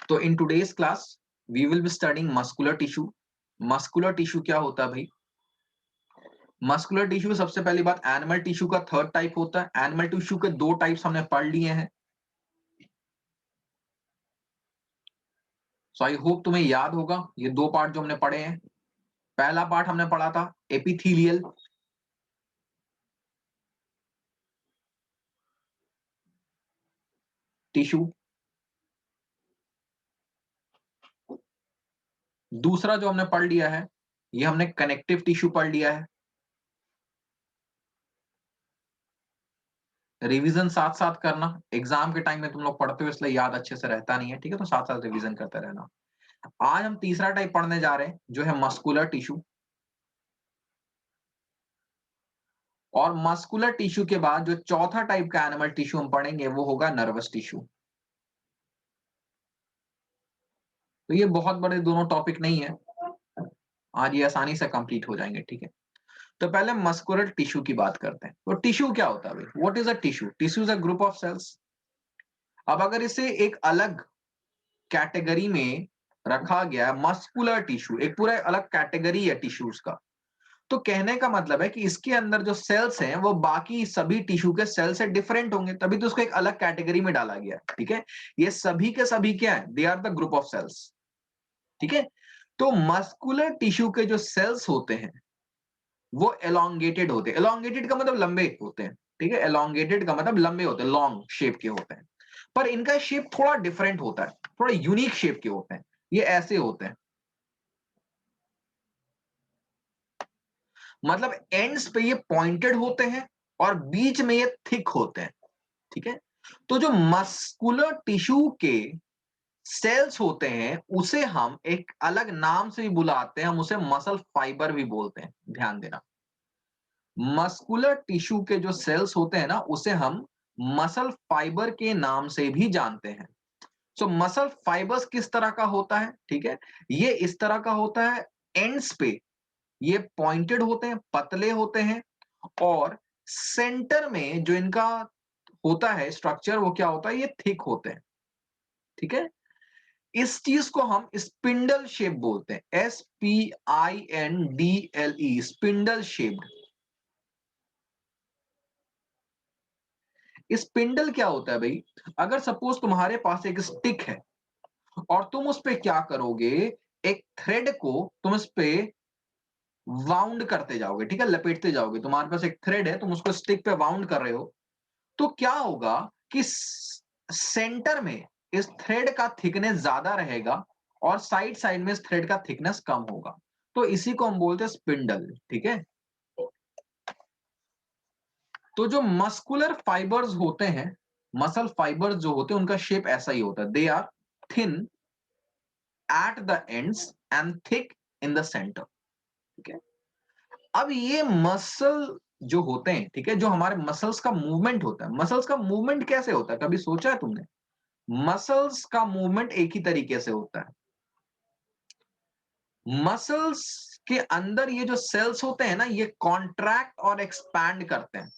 तो in today's class we will be studying muscular tissue. Muscular tissue क्या होता है भाई? मस्कुलर टिश्यू सबसे पहली बात एनिमल टिश्यू का थर्ड टाइप होता है। एनिमल टिश्यू के दो टाइप्स हमने पढ़ लिए हैं, सो आई होप तुम्हें याद होगा ये दो पार्ट जो हमने पढ़े हैं। पहला पार्ट हमने पढ़ा था एपिथेलियल, टिश्यू। दूसरा जो हमने पढ़ लिया है ये हमने कनेक्टिव टिश्यू पढ़ लिया है। रिवीजन साथ साथ करना, एग्जाम के टाइम में तुम लोग पढ़ते हो इसलिए याद अच्छे से रहता नहीं है, ठीक है? तो साथ साथ रिवीजन करते रहना। आज हम तीसरा टाइप पढ़ने जा रहे हैं जो है मस्कुलर टिश्यू। और मस्कुलर टिश्यू के बाद जो चौथा टाइप का एनिमल टिश्यू हम पढ़ेंगे वो होगा नर्वस टिश्यू। तो ये बहुत बड़े दोनों टॉपिक नहीं है, आज ये आसानी से कंप्लीट हो जाएंगे, ठीक है? तो पहले मस्कुलर टिश्यू की बात करते हैं। तो टिश्यू क्या होता है भाई? What is a tissue? Tissue is a group of cells. अब अगर इसे एक अलग कैटेगरी में रखा गया है, मस्कुलर टिश्यू एक पूरा अलग कैटेगरी है टिश्यूज का, तो कहने का मतलब है कि इसके अंदर जो सेल्स हैं वो बाकी सभी टिश्यू के सेल से डिफरेंट होंगे, तभी तो उसको एक अलग कैटेगरी में डाला गया है, ठीक है? ये सभी के सभी क्या है? They are the group of cells, ठीक है? तो मस्कुलर टिश्यू के जो सेल्स होते हैं वो एलोंगेटेड होते हैं। एलोंगेटेड का मतलब लंबे होते हैं, ठीक है? एलोंगेटेड का मतलब लंबे होते हैं, लॉन्ग शेप के होते हैं। पर इनका शेप थोड़ा डिफरेंट होता है, थोड़ा यूनिक शेप के होते हैं। ये ऐसे होते हैं, मतलब एंड्स पे ये पॉइंटेड होते हैं और बीच में ये थिक होते हैं, ठीक है? तो जो मस्कुलर टिश्यू के सेल्स होते हैं उसे हम एक अलग नाम से भी बुलाते हैं, हम उसे मसल फाइबर भी बोलते हैं। ध्यान देना, मस्कुलर टिश्यू के जो सेल्स होते हैं ना उसे हम मसल फाइबर के नाम से भी जानते हैं। सो मसल फाइबर्स किस तरह का होता है, ठीक है? ये इस तरह का होता है, एंड्स पे ये पॉइंटेड होते हैं, पतले होते हैं, और सेंटर में जो इनका होता है स्ट्रक्चर वो क्या होता है? ये थिक होते हैं, ठीक है? इस चीज को हम स्पिंडल शेप बोलते हैं, SPINDLE, स्पिंडल शेप्ड। स्पिंडल क्या होता है भाई? अगर सपोज तुम्हारे पास एक स्टिक है और तुम उस पे क्या करोगे, एक थ्रेड को तुम उस पे वाउंड करते जाओगे, ठीक है? लपेटते जाओगे। तुम्हारे पास एक थ्रेड है, तुम उसको स्टिक पे वाउंड कर रहे हो, तो क्या होगा कि सेंटर में इस थ्रेड का थिकनेस ज्यादा रहेगा और साइड साइड में इस थ्रेड का थिकनेस कम होगा। तो इसी को हम बोलते हैं स्पिंडल, ठीक है? तो जो मस्कुलर फाइबर्स होते हैं, मसल फाइबर्स जो होते हैं उनका शेप ऐसा ही होता है। They are thin at the ends and thick in the centre, ठीक है? अब ये मसल जो होते हैं, ठीक है, जो हमारे मसल्स का मूवमेंट होता है, मसल्स का मूवमेंट कैसे होता है? कभी सोचा है तुमने? मसल्स का मूवमेंट एक ही तरीके से होता है। मसल्स के अंदर ये जो सेल्स होते हैं ना, ये कॉन्ट्रैक्ट और एक्सपैंड करते हैं,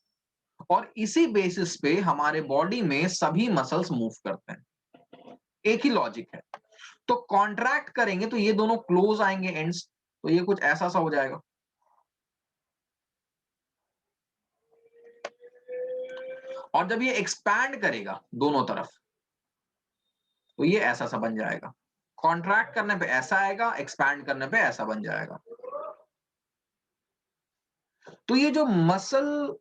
और इसी बेसिस पे हमारे बॉडी में सभी मसल्स मूव करते हैं। एक ही लॉजिक है। तो कॉन्ट्रैक्ट करेंगे तो ये दोनों क्लोज आएंगे एंड्स, तो ये कुछ ऐसा सा हो जाएगा। और जब ये एक्सपैंड करेगा दोनों तरफ तो ये ऐसा सा बन जाएगा। कॉन्ट्रैक्ट करने पे ऐसा आएगा, एक्सपैंड करने पे ऐसा बन जाएगा। तो ये जो मसल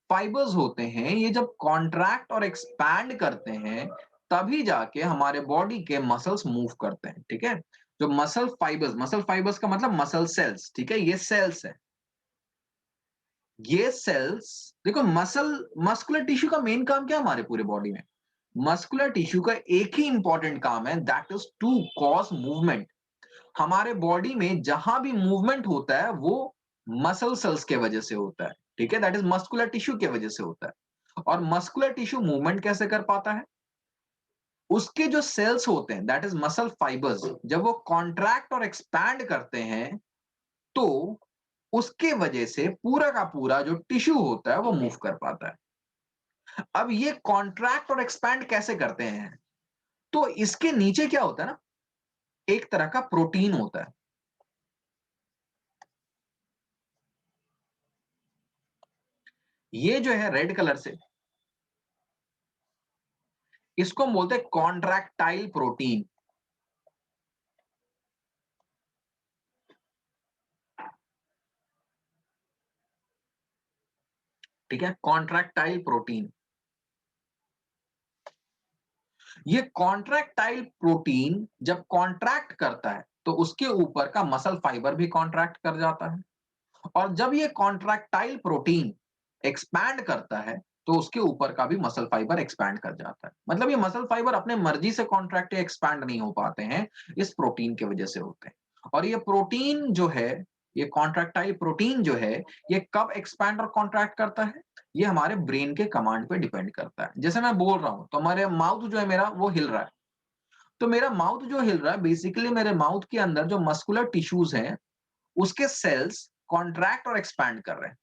फाइबर्स होते हैं ये जब कॉन्ट्रैक्ट और एक्सपैंड करते हैं तभी जाके हमारे बॉडी के मसल्स मूव करते हैं, ठीक है? जो मसल फाइबर्स का मतलब मसल सेल्स, ठीक है? ये सेल्स है। ये सेल्स देखो, मस्कुलर टिश्यू का मेन काम क्या है हमारे पूरे बॉडी में? मस्कुलर टिश्यू का एक ही इंपॉर्टेंट काम है, that is to cause movement. हमारे बॉडी में जहां भी मूवमेंट होता है वो मसल सेल्स के वजह से होता है, ठीक है? दैट इज मस्कुलर टिश्यू के वजह से होता है। और मस्कुलर टिश्यू मूवमेंट कैसे कर पाता है? उसके जो सेल्स होते हैं दैट इज मसल फाइबर्स, जब वो कॉन्ट्रैक्ट और एक्सपैंड करते हैं तो उसके वजह से पूरा का पूरा जो टिश्यू होता है वो मूव कर पाता है। अब ये कॉन्ट्रैक्ट और एक्सपैंड कैसे करते हैं? तो इसके नीचे क्या होता है ना, एक तरह का प्रोटीन होता है। ये जो है रेड कलर से, इसको हम बोलते हैं कॉन्ट्रैक्टाइल प्रोटीन। ठीक है, कॉन्ट्रैक्टाइल प्रोटीन। ये कॉन्ट्रैक्टाइल प्रोटीन जब कॉन्ट्रैक्ट करता है तो उसके ऊपर का मसल फाइबर भी कॉन्ट्रैक्ट कर जाता है, और जब ये कॉन्ट्रैक्टाइल प्रोटीन एक्सपैंड करता है तो उसके ऊपर का भी मसल फाइबर एक्सपैंड कर जाता है। मतलब ये मसल फाइबर अपने मर्जी से कॉन्ट्रैक्ट या एक्सपैंड नहीं हो पाते हैं, इस प्रोटीन की वजह से होते हैं। और ये प्रोटीन जो है, ये कॉन्ट्रैक्टाइल प्रोटीन जो है, ये कब एक्सपैंड और कॉन्ट्रैक्ट करता है, ये हमारे ब्रेन के कमांड पे डिपेंड करता है। जैसे मैं बोल रहा हूं तो हमारे माउथ जो है मेरा, वो हिल रहा है। तो मेरा माउथ जो हिल रहा है, बेसिकली मेरे माउथ के अंदर जो मस्कुलर टिश्यूज हैं, उसके सेल्स कॉन्ट्रैक्ट और एक्सपैंड कर रहे हैं।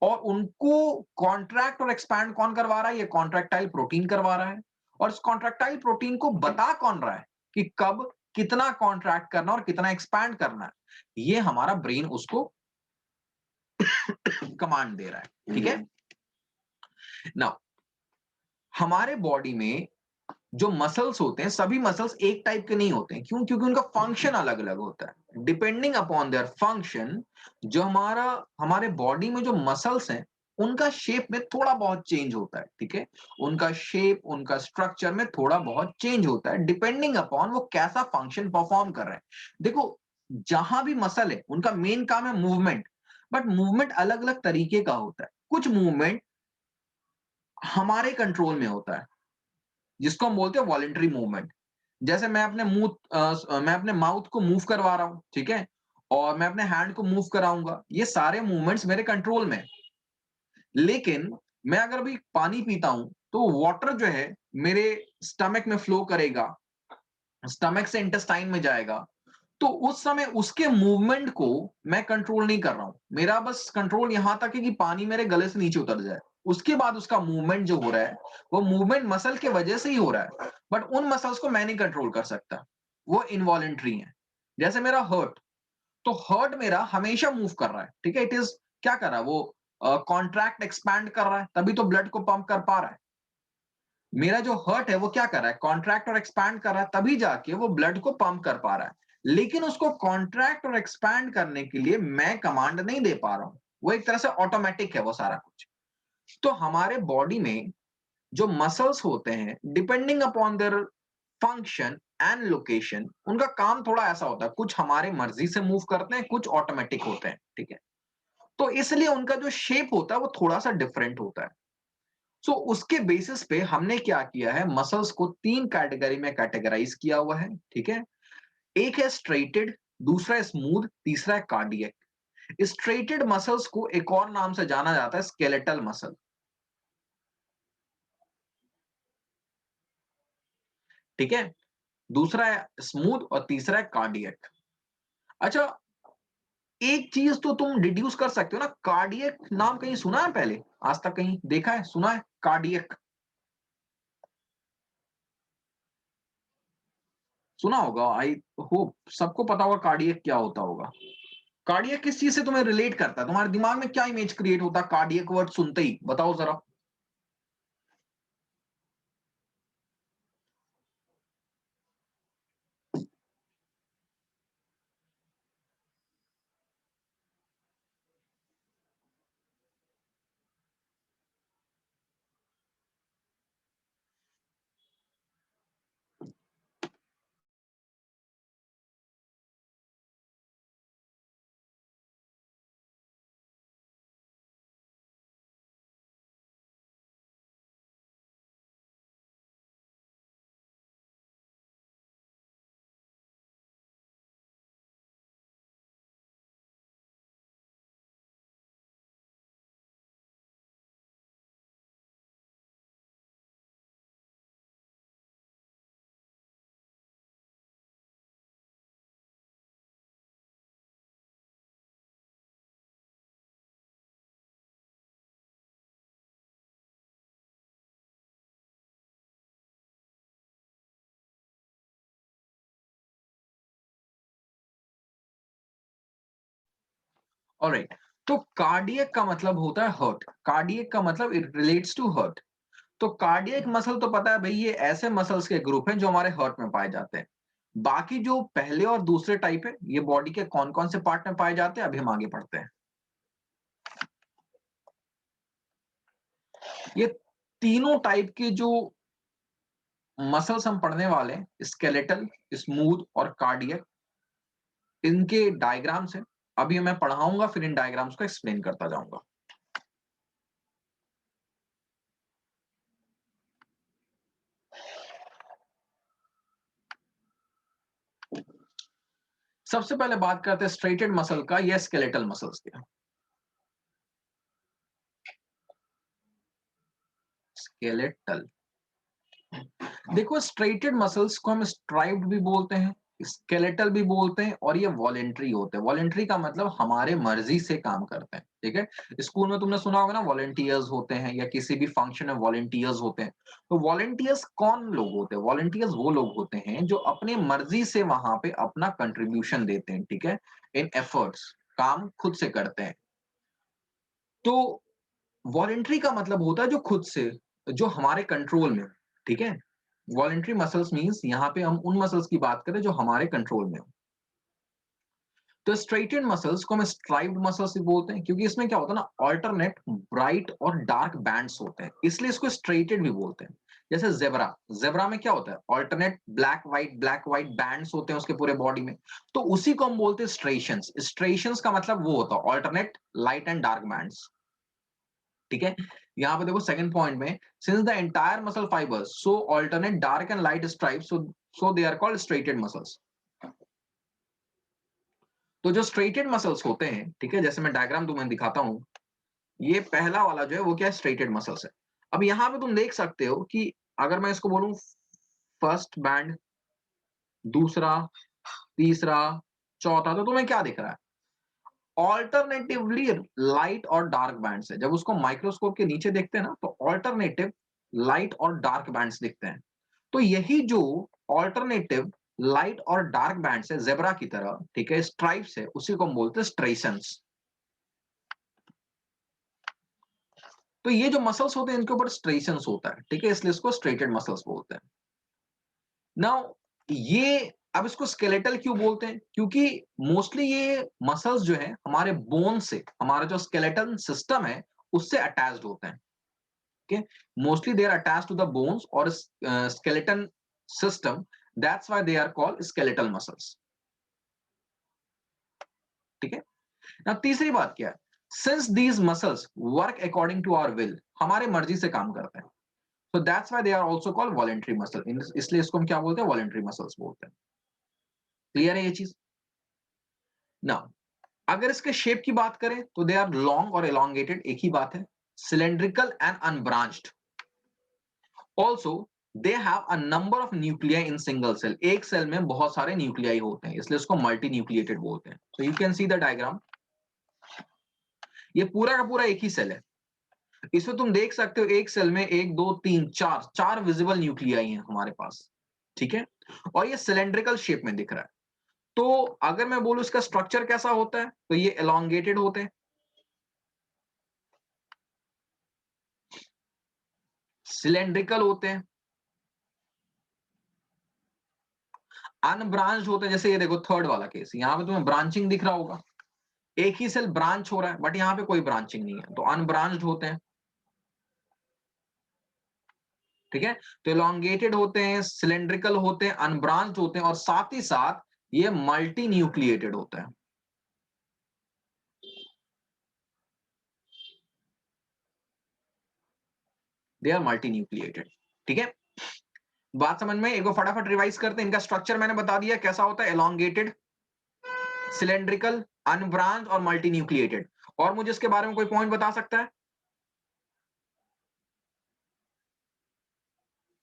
और उनको कॉन्ट्रैक्ट और एक्सपैंड कौन करवा रहा है? ये कॉन्ट्रैक्टाइल प्रोटीन करवा रहा है। और इस कॉन्ट्रैक्टाइल प्रोटीन को बता कौन रहा है कि कब कितना कॉन्ट्रैक्ट करना और कितना एक्सपैंड करना है? ये हमारा ब्रेन उसको कमांड दे रहा है। ठीक है, नाउ हमारे बॉडी में जो मसल्स होते हैं, सभी मसल्स एक टाइप के नहीं होते हैं। क्यों? क्योंकि उनका फंक्शन अलग अलग होता है। डिपेंडिंग अपॉन देयर फंक्शन, जो हमारे बॉडी में जो मसल्स हैं, उनका शेप में थोड़ा बहुत चेंज होता है। ठीक है, उनका शेप, उनका स्ट्रक्चर में थोड़ा बहुत चेंज होता है, डिपेंडिंग अपॉन वो कैसा फंक्शन परफॉर्म कर रहे हैं। देखो, जहां भी मसल है, उनका मेन काम है मूवमेंट, बट मूवमेंट अलग अलग तरीके का होता है। कुछ मूवमेंट हमारे कंट्रोल में होता है, जिसको हम बोलते हैं वॉलेंटरी मूवमेंट। जैसे मैं अपने माउथ को मूव करवा रहा हूं, ठीक है, और मैं अपने हैंड को मूव कराऊंगा, ये सारे मूवमेंट्स मेरे कंट्रोल में है। लेकिन मैं अगर अभी पानी पीता हूं तो वाटर जो है मेरे स्टमक में फ्लो करेगा, स्टमक से इंटेस्टाइन में जाएगा। तो उस समय उसके मूवमेंट को मैं कंट्रोल नहीं कर रहा हूं। मेरा बस कंट्रोल यहां तक है कि पानी मेरे गले से नीचे उतर जाए। उसके बाद उसका मूवमेंट जो हो रहा है, वो मूवमेंट मसल के वजह से ही हो रहा है, बट उन मसल्स को मैं नहीं कंट्रोल कर सकता, वो इनवॉलेंट्री है। जैसे मेरा हर्ट, तो हर्ट मेरा हमेशा मूव कर रहा है। ठीक है, इट इज क्या कर रहा है वो? कॉन्ट्रैक्ट एक्सपैंड कर रहा है, तभी तो ब्लड को पंप कर पा रहा है। मेरा जो हर्ट है वो क्या कर रहा है? कॉन्ट्रैक्ट और एक्सपैंड कर रहा है, तभी जाके वो ब्लड को पंप कर पा रहा है। लेकिन उसको कॉन्ट्रैक्ट और एक्सपैंड करने के लिए मैं कमांड नहीं दे पा रहा हूं। वो एक तरह से ऑटोमेटिक है वो सारा कुछ। तो हमारे बॉडी में जो मसल्स होते हैं, depending upon their function and location, उनका काम थोड़ा ऐसा होता है। कुछ हमारे मर्जी से मूव करते हैं, कुछ ऑटोमेटिक होते हैं। ठीक है, तो इसलिए उनका जो शेप होता है वो थोड़ा सा डिफरेंट होता है। सो उसके बेसिस पे हमने क्या किया है, मसल्स को तीन कैटेगरी में कैटेगराइज किया हुआ है। ठीक है, एक है स्ट्रेटेड, दूसरा है स्मूथ, तीसरा है कार्डियक। स्ट्रेटेड मसल्स को एक और नाम से जाना जाता है स्केलेटल मसल। ठीक है, दूसरा है स्मूथ और तीसरा है कार्डियक। अच्छा, एक चीज तो तुम डिड्यूस कर सकते हो ना, कार्डियक नाम कहीं सुना है पहले? आज तक कहीं देखा है, सुना है कार्डियक? सुना होगा, आई होप सबको पता होगा कार्डियक क्या होता होगा। कार्डियक किस चीज से तुम्हें रिलेट करता है? तुम्हारे दिमाग में क्या इमेज क्रिएट होता है कार्डियक वर्ड सुनते ही? बताओ जरा। ऑलराइट, तो कार्डियक का मतलब होता है हर्ट, कार्डियक का मतलब इट रिलेट्स टू हर्ट। तो कार्डियक मसल तो पता है भाई, ये ऐसे मसल्स के ग्रुप हैं जो हमारे हार्ट में पाए जाते हैं। बाकी जो पहले और दूसरे टाइप है, ये बॉडी के कौन कौन से पार्ट में पाए जाते हैं, अभी हम आगे पढ़ते हैं। ये तीनों टाइप के जो मसल्स हम पढ़ने वाले हैं, स्केलेटल, स्मूथ और कार्डियक, इनके डायग्राम्स हैं। अभी मैं पढ़ाऊंगा, फिर इन डायग्राम्स को एक्सप्लेन करता जाऊंगा। सबसे पहले बात करते हैं स्ट्रेटेड मसल का या स्केलेटल मसल्स के। स्केलेटल, देखो स्ट्रेटेड मसल्स को हम स्ट्राइप्ड भी बोलते हैं, स्केलेटल भी बोलते हैं, और ये वॉलेंट्री होते हैं। वॉलेंट्री का मतलब हमारे मर्जी से काम करते हैं, ठीक है। स्कूल में तुमने सुना होगा ना, वॉलेंटियर्स होते हैं, या किसी भी फंक्शन में वॉलेंटियर्स होते हैं। तो वॉलेंटियर्स कौन लोग होते हैं? वॉलेंटियर्स वो लोग होते हैं जो अपनी मर्जी से वहां पे अपना कंट्रीब्यूशन देते हैं, ठीक है, इन एफर्ट्स, काम खुद से करते हैं। तो वॉलेंट्री का मतलब होता है जो खुद से, जो हमारे कंट्रोल में हो, ठीक है। वॉलेंट्री मसल्स मींस यहां पे हम उन मसल्स की बात करें जो हमारे कंट्रोल में हो। तो स्ट्रेटेड मसल्स को हम स्ट्राइप्ड मसल्स भी बोलते हैं, क्योंकि इसमें क्या होता है ना, ऑल्टरनेट ब्राइट और डार्क बैंड्स होते हैं, इसलिए इसको स्ट्रेटेड भी बोलते हैं। जैसे जेब्रा, जेब्रा में क्या होता है, ऑल्टरनेट ब्लैक व्हाइट बैंड्स होते हैं उसके पूरे बॉडी में। तो उसी को हम बोलते हैं स्ट्रेशंस। स्ट्रेशंस का मतलब वो होता है alternate light and dark bands, ठीक है। यहां पे देखो सेकंड पॉइंट में, since the entire muscle fibres so alternate dark and light stripes, so they are called striated muscles. तो जो स्ट्रेटेड मसल्स होते हैं, ठीक है, जैसे मैं डायग्राम तुम्हें दिखाता हूं, ये पहला वाला जो है वो क्या है, स्ट्रेटेड मसल्स है। अब यहां पे तुम देख सकते हो कि अगर मैं इसको बोलूं फर्स्ट बैंड, दूसरा, तीसरा, चौथा, तो तुम्हें क्या दिख रहा है, ऑल्टरनेटिवली लाइट और डार्क बैंड्स है। जब उसको माइक्रोस्कोप के नीचे देखते हैं ना, तो ऑल्टरनेटिव लाइट और डार्क बैंड्स दिखते हैं। तो यही जो ऑल्टरनेटिव लाइट और डार्क बैंड्स है जेब्रा की तरह, ठीक है, स्ट्राइप्स है, उसी को हम बोलते हैं स्ट्रेशंस। तो ये जो मसल्स होते हैं इनके ऊपर स्ट्रेशंस होता है, ठीक है, इसलिए इसको स्ट्रेटेड मसल्स बोलते हैं। नाउ ये, अब इसको स्केलेटल क्यों बोलते हैं, क्योंकि मोस्टली ये मसल्स जो है हमारे बोन से, हमारा जो स्केलेटल सिस्टम है उससे अटैच्ड होते हैं, okay, mostly they are attached to the bones or skeleton system, that's why they are called skeletal muscles, ठीक है ना। तीसरी बात क्या है, since these muscles work according to our will, हमारे मर्जी से काम करते हैं, so that's why they are also called voluntary muscle, इसलिए इसको हम क्या बोलते हैं, voluntary muscles बोलते हैं। क्लियर है ये चीज ना। अगर इसके शेप की बात करें तो दे आर लॉन्ग और elongated, एक ही बात है, cylindrical and unbranched, also they have a number of nuclei in single cell, एक सेल में बहुत सारे न्यूक्लियाई होते हैं, इसलिए इसको मल्टी न्यूक्लिएटेड बोलते हैं। So you can see the diagram, ये पूरा का पूरा एक ही सेल है। इसमें तुम देख सकते हो एक सेल में एक दो तीन चार चार विजिबल न्यूक्लियाई हैं हमारे पास, ठीक है, और ये सिलेंड्रिकल शेप में दिख रहा है। तो अगर मैं बोलूं इसका स्ट्रक्चर कैसा होता है, तो ये एलोंगेटेड होते हैं, सिलेंड्रिकल होते हैं, अनब्रांच्ड होते हैं। जैसे ये देखो थर्ड वाला केस, यहां पे तुम्हें ब्रांचिंग दिख रहा होगा, एक ही सेल ब्रांच हो रहा है, बट यहां पे कोई ब्रांचिंग नहीं है, तो अनब्रांच्ड होते हैं, ठीक है। तो इलोंगेटेड होते हैं, सिलेंड्रिकल होते हैं, अनब्रांच्ड होते हैं, और साथ ही साथ ये मल्टी न्यूक्लिएटेड होते हैं। दे आर मल्टी न्यूक्लिएटेड, ठीक है। बात समझ में, एक बार फटाफट रिवाइज करते हैं। इनका स्ट्रक्चर मैंने बता दिया कैसा होता है, एलोंगेटेड, सिलेंड्रिकल, अनब्रांच और मल्टी न्यूक्लिएटेड। और मुझे इसके बारे में कोई पॉइंट बता सकता है?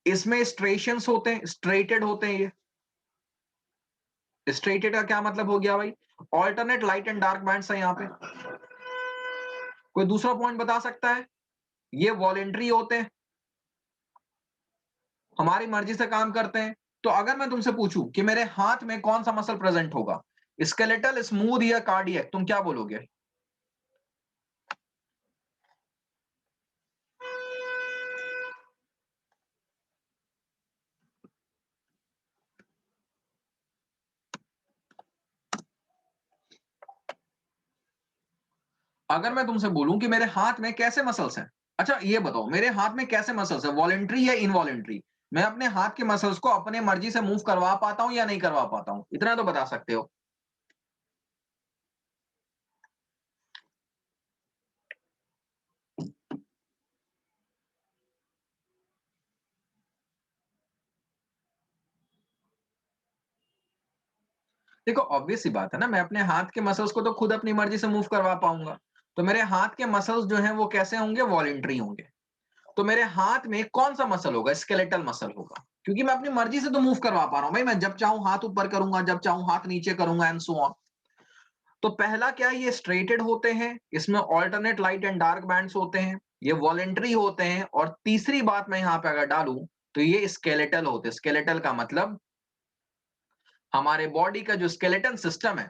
इसमें स्ट्रेशंस होते हैं, स्ट्रेटेड होते हैं। ये स्ट्रेटेड का क्या मतलब हो गया भाई, alternate light and dark bands है यहाँ पे। कोई दूसरा पॉइंट बता सकता है? ये वॉलेंट्री होते हैं, हमारी मर्जी से काम करते हैं। तो अगर मैं तुमसे पूछूं कि मेरे हाथ में कौन सा मसल प्रेजेंट होगा, स्केलेटल, स्मूथ या कार्डियक, तुम क्या बोलोगे? अगर मैं तुमसे बोलूं कि मेरे हाथ में कैसे मसल्स हैं, अच्छा ये बताओ मेरे हाथ में कैसे मसल्स है, वॉलेंट्री या इनवॉलेंट्री? मैं अपने हाथ के मसल्स को अपने मर्जी से मूव करवा पाता हूं या नहीं करवा पाता हूं? इतना तो बता सकते हो। देखो ऑब्वियस सी बात है ना, मैं अपने हाथ के मसल्स को तो खुद अपनी मर्जी से मूव करवा पाऊंगा। तो मेरे हाथ के मसल्स जो हैं वो कैसे होंगे? वॉलेंट्री होंगे। तो मेरे हाथ में कौन सा मसल होगा? स्केलेटल मसल होगा, क्योंकि मैं अपनी मर्जी से तो मूव करवा पा रहा हूं भाई। मैं जब चाहूं हाथ ऊपर करूंगा, जब चाहूं हाथ नीचे करूंगा एंड सो ऑन। तो पहला क्या है, ये स्ट्रेटेड होते हैं, इसमें alternate light and dark bands होते हैं, ये वॉलेंट्री होते हैं, और तीसरी बात मैं यहां पे अगर डालूं तो ये स्केलेटल होते हैं। स्केलेटल का मतलब हमारे बॉडी का जो स्केलेटन सिस्टम है,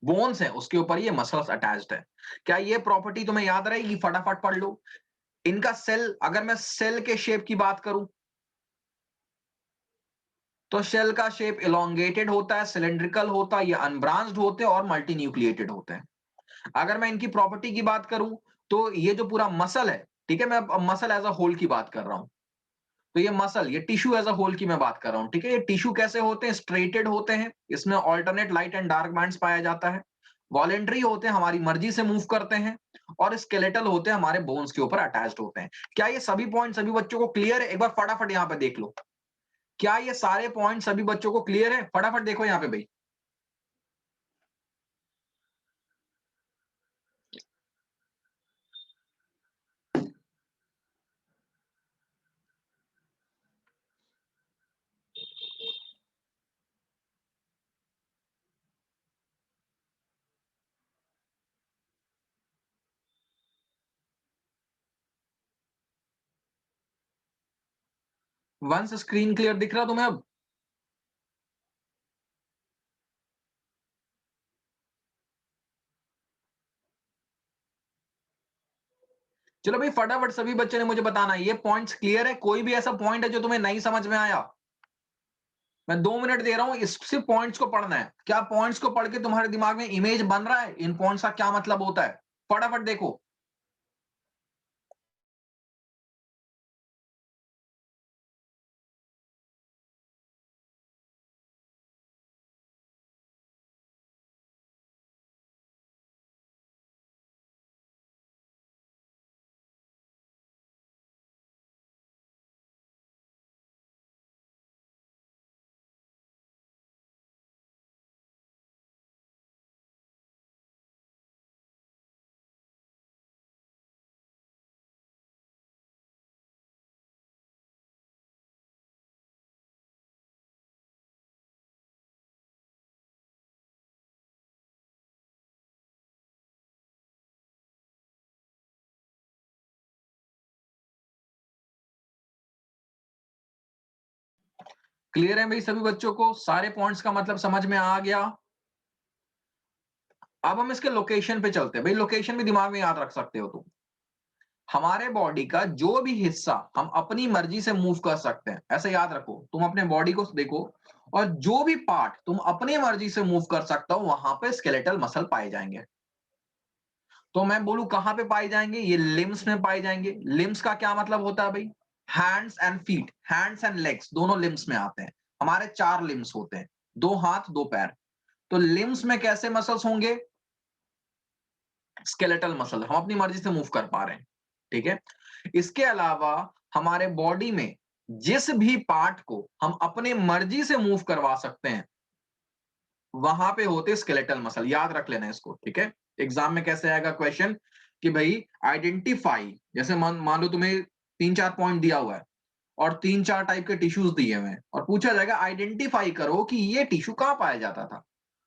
बोन्स है, उसके ऊपर ये मसल्स अटैच्ड है। क्या ये प्रॉपर्टी तुम्हें याद रहेगी? फटाफट पढ़ लो। इनका सेल, अगर मैं सेल के शेप की बात करूं तो शेल का शेप इलोंगेटेड होता है, सिलेंड्रिकल होता है, ये अनब्रांच्ड होते हैं और मल्टीन्यूक्लिएटेड होते हैं। अगर मैं इनकी प्रॉपर्टी की बात करूं तो ये जो पूरा मसल है, ठीक है, मैं मसल एज अ होल की बात कर रहा हूं। तो ये मसल, ये टिश्यू एज अ होल की मैं बात कर रहा हूं, ठीक है। ये टिश्यू कैसे होते हैं? स्ट्रेटेड होते हैं, इसमें alternate light and dark bands पाया जाता है। वॉलेंट्री होते हैं, हमारी मर्जी से मूव करते हैं। और स्केलेटल होते हैं, हमारे बोन्स के ऊपर अटैच्ड होते हैं। क्या ये सभी पॉइंट सभी बच्चों को क्लियर है? एक बार फटाफट यहां पे देख लो। क्या ये सारे पॉइंट सभी बच्चों को क्लियर है? फटाफट देखो यहाँ पे भाई। 1 स्क्रीन क्लियर दिख रहा तुम्हें अब? चलो भाई फटाफट सभी बच्चों ने मुझे बताना है, ये पॉइंट्स क्लियर है? कोई भी ऐसा पॉइंट है जो तुम्हें नहीं समझ में आया? मैं 2 मिनट दे रहा हूं, इस सिर्फ पॉइंट्स को पढ़ना है। क्या पॉइंट्स को पढ़ के तुम्हारे दिमाग में इमेज बन रहा है इन पॉइंट्स का क्या मतलब होता है? फटाफट देखो। क्लियर है भाई सभी बच्चों को? सारे पॉइंट्स का मतलब समझ में आ गया? अब हम इसके लोकेशन पे चलते हैं। भाई लोकेशन भी दिमाग में याद रख सकते हो तुम। हमारे बॉडी का जो भी हिस्सा हम अपनी मर्जी से मूव कर सकते हैं, ऐसे याद रखो। तुम अपने बॉडी को देखो और जो भी पार्ट तुम अपनी मर्जी से मूव कर सकता हो वहां पे स्केलेटल मसल पाए जाएंगे। तो मैं बोलूं कहां पे पाए जाएंगे? ये लिम्स में पाए जाएंगे। लिम्स का क्या मतलब होता है भाई? Hands and feet, hands and legs दोनों लिम्स में आते हैं। हमारे 4 लिम्स होते हैं, 2 हाथ 2 पैर। तो लिम्स में कैसे मसल्स होंगे? स्केलेटल मसल, हम अपनी मर्जी से मूव कर पा रहे हैं, ठीक है। इसके अलावा हमारे बॉडी में जिस भी पार्ट को हम अपने मर्जी से मूव करवा सकते हैं वहां पे होते स्केलेटल मसल। याद रख लेना इसको, ठीक है। एग्जाम में कैसे आएगा क्वेश्चन कि भाई आइडेंटिफाई, जैसे मान लो तुम्हें 3-4 पॉइंट दिया हुआ है और 3-4 टाइप के टिश्यूज दिए हुए हैं और पूछा जाएगा आइडेंटिफाई करो कि ये टिश्यू कहां पाया जाता था,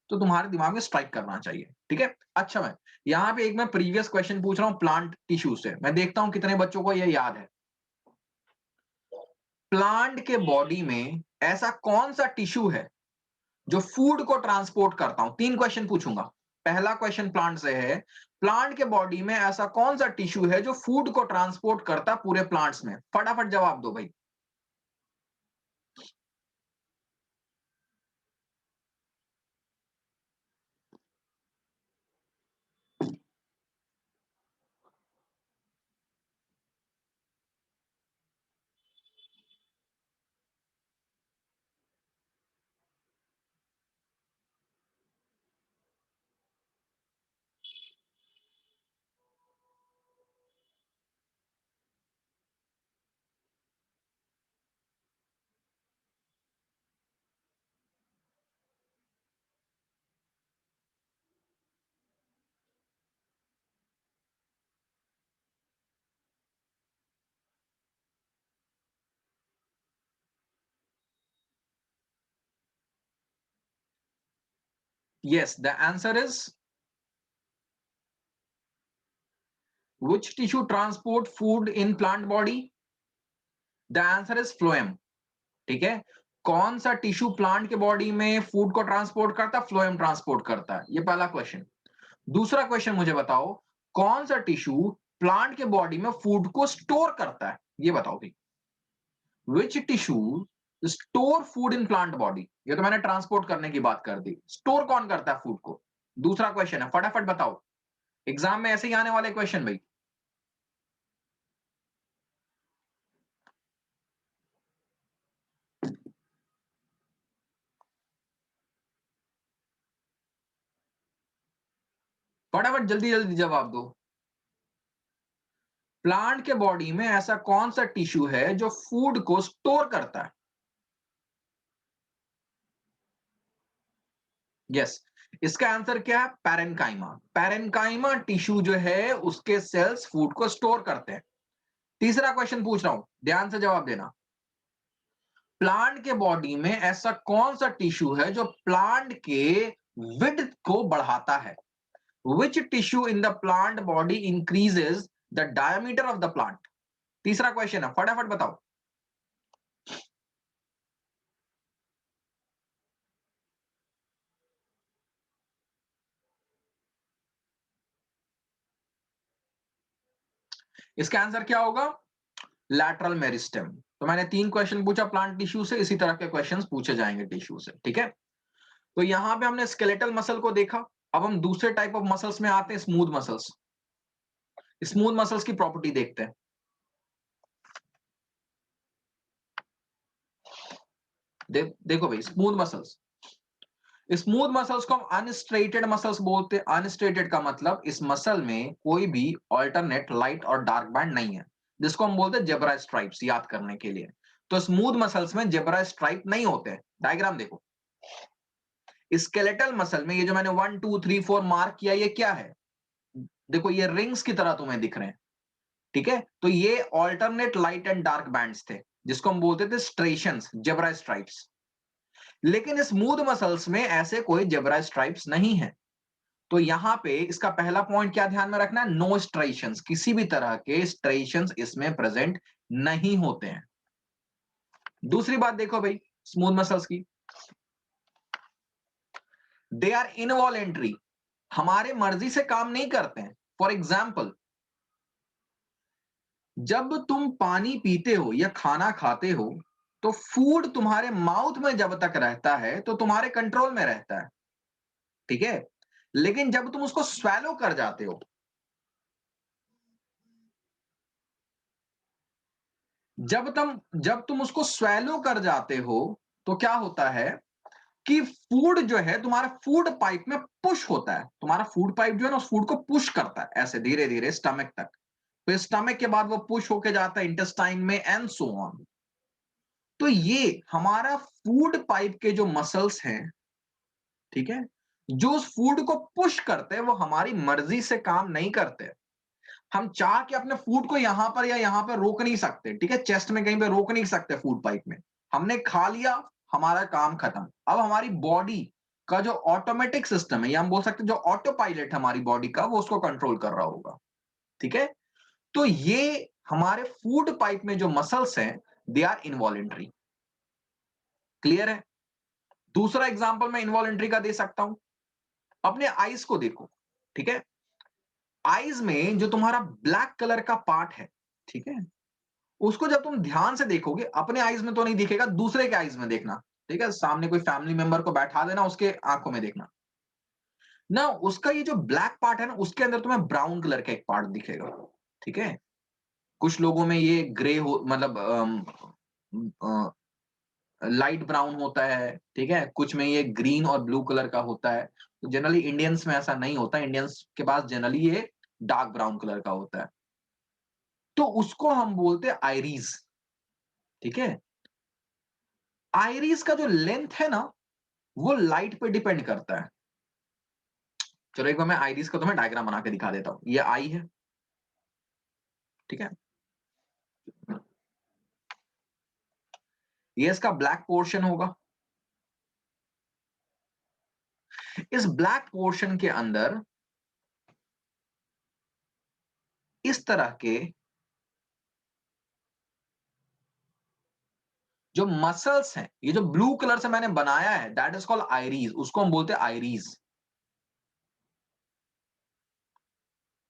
तो तुम्हारे दिमाग में स्ट्राइक करना चाहिए, ठीक है। अच्छा, मैं यहाँ पे एक मैं प्रीवियस क्वेश्चन पूछ रहा हूँ प्लांट टिश्यू से, मैं देखता हूँ कितने बच्चों को ये याद है। प्लांट के बॉडी में ऐसा कौन सा टिश्यू है जो फूड को ट्रांसपोर्ट करता हूं? 3 क्वेश्चन पूछूंगा। पहला क्वेश्चन प्लांट से है, प्लांट के बॉडी में ऐसा कौन सा टिश्यू है जो फूड को ट्रांसपोर्ट करता पूरे प्लांट्स में? फटाफट जवाब दो भाई। Yes, the answer is which tissue transport food in plant body? The answer is phloem. ठीक है, कौन सा टिश्यू प्लांट के बॉडी में फूड को ट्रांसपोर्ट करता है? फ्लोएम ट्रांसपोर्ट करता है। ये पहला क्वेश्चन। दूसरा क्वेश्चन मुझे बताओ, कौन सा टिश्यू प्लांट के बॉडी में फूड को स्टोर करता है? ये बताओ भाई, which tissue store food in plant body? ये तो मैंने ट्रांसपोर्ट करने की बात कर दी, स्टोर कौन करता है फूड को? दूसरा क्वेश्चन है, फटाफट बताओ, एग्जाम में ऐसे ही आने वाले क्वेश्चन भाई। फटाफट जल्दी जल्दी जवाब दो। प्लांट के बॉडी में ऐसा कौन सा टिश्यू है जो फूड को स्टोर करता है? यस, इसका आंसर क्या है? पैरेनकाइमा। पैरेनकाइमा टिश्यू जो है उसके सेल्स फूड को स्टोर करते हैं। तीसरा क्वेश्चन पूछ रहा हूं, ध्यान से जवाब देना। प्लांट के बॉडी में ऐसा कौन सा टिश्यू है जो प्लांट के विड्थ को बढ़ाता है? Which tissue in the plant body increases the diameter of the plant? तीसरा क्वेश्चन है, फटाफट बताओ। इसका आंसर क्या होगा? Lateral meristem. तो मैंने 3 क्वेश्चन पूछा प्लांट टिश्यू से, इसी तरह के क्वेश्चंस पूछे जाएंगे टिश्यू से, ठीक है? तो यहां पे हमने स्केलेटल मसल को देखा। अब हम दूसरे टाइप ऑफ मसल्स में आते हैं, स्मूथ मसल्स। स्मूथ मसल्स की प्रॉपर्टी देखते हैं। देखो भाई, स्मूथ मसल्स, स्मूथ मसल्स को हम अनस्ट्रेटेड मसल्स बोलते हैं। अनस्ट्रेटेड का मतलब इस मसल में कोई भी ऑल्टरनेट लाइट और डार्क बैंड नहीं है, जिसको हम बोलते हैं जेब्रा स्ट्राइप्स, याद करने के लिए। तो स्मूथ मसल्स में जेब्रा स्ट्राइप नहीं होते हैं। डायग्राम देखो, स्केलेटल मसल में ये जो मैंने 1 2 3 4 मार्क किया, ये क्या है? देखो, ये रिंग्स की तरह तुम्हें दिख रहे हैं, ठीक है? तो ये alternate light and dark bands थे, जिसको हम बोलते थे स्ट्रेशंस, जेब्रा स्ट्राइप्स। लेकिन स्मूथ मसल्स में ऐसे कोई जेब्रा स्ट्राइप्स नहीं है। तो यहां पे इसका पहला पॉइंट क्या ध्यान में रखना है? नो स्ट्रेशंस, किसी भी तरह के स्ट्रेशंस इसमें प्रेजेंट नहीं होते हैं। दूसरी बात देखो भाई, स्मूथ मसल्स की, दे आर इनवॉलेंट्री, हमारे मर्जी से काम नहीं करते हैं। फॉर एग्जाम्पल, जब तुम पानी पीते हो या खाना खाते हो, तो फूड तुम्हारे माउथ में जब तक रहता है तो तुम्हारे कंट्रोल में रहता है, ठीक है? लेकिन जब तुम उसको स्वेलो कर जाते हो, जब तुम उसको स्वेलो कर जाते हो, तो क्या होता है कि फूड जो है तुम्हारा फूड पाइप में पुश होता है। तुम्हारा फूड पाइप जो है ना, उस फूड को पुश करता है ऐसे धीरे धीरे स्टमक तक। फिर स्टमक के बाद वो पुश होके जाता है इंटेस्टाइन में, एंड सो ऑन। तो ये हमारा फूड पाइप के जो मसल्स हैं, ठीक है, जो उस फूड को पुश करते हैं, वो हमारी मर्जी से काम नहीं करते। हम चाह के अपने फूड को यहां पर या यहां पर रोक नहीं सकते, ठीक है? चेस्ट में कहीं पे रोक नहीं सकते फूड पाइप में। हमने खा लिया, हमारा काम खत्म। अब हमारी बॉडी का जो ऑटोमेटिक सिस्टम है, या हम बोल सकते हैं जो ऑटो पायलट है हमारी बॉडी का, वो उसको कंट्रोल कर रहा होगा, ठीक है? तो ये हमारे फूड पाइप में जो मसल्स हैं, दे आर इनवॉलेंट्री। क्लियर है? दूसरा एग्जांपल मैं इनवॉलेंट्री का दे सकता हूं। अपने आईज को देखो, ठीक है? आईज में जो तुम्हारा ब्लैक कलर का पार्ट है, ठीक है, उसको जब तुम ध्यान से देखोगे, अपने आईज में तो नहीं दिखेगा, दूसरे के आईज में देखना, ठीक है? सामने कोई फैमिली मेंबर को बैठा देना, उसके आंखों में देखना ना, उसका ये जो ब्लैक पार्ट है ना, उसके अंदर तुम्हें ब्राउन कलर का एक पार्ट दिखेगा, ठीक है? कुछ लोगों में ये ग्रे हो, मतलब लाइट ब्राउन होता है, ठीक है? कुछ में ये ग्रीन और ब्लू कलर का होता है। तो जनरली इंडियंस में ऐसा नहीं होता, इंडियंस के पास जनरली ये डार्क ब्राउन कलर का होता है। तो उसको हम बोलते हैं आइरिस, ठीक है? आइरिस का जो लेंथ है ना, वो लाइट पे डिपेंड करता है। चलो एक बार मैं आइरिस का तुम्हें डायग्राम बना के दिखा देता हूं। ये आई है, ठीक है? ये इसका ब्लैक पोर्शन होगा। इस ब्लैक पोर्शन के अंदर इस तरह के जो मसल्स हैं, ये जो ब्लू कलर से मैंने बनाया है, दैट इज कॉल्ड आइरीज, उसको हम बोलते हैं आइरीज।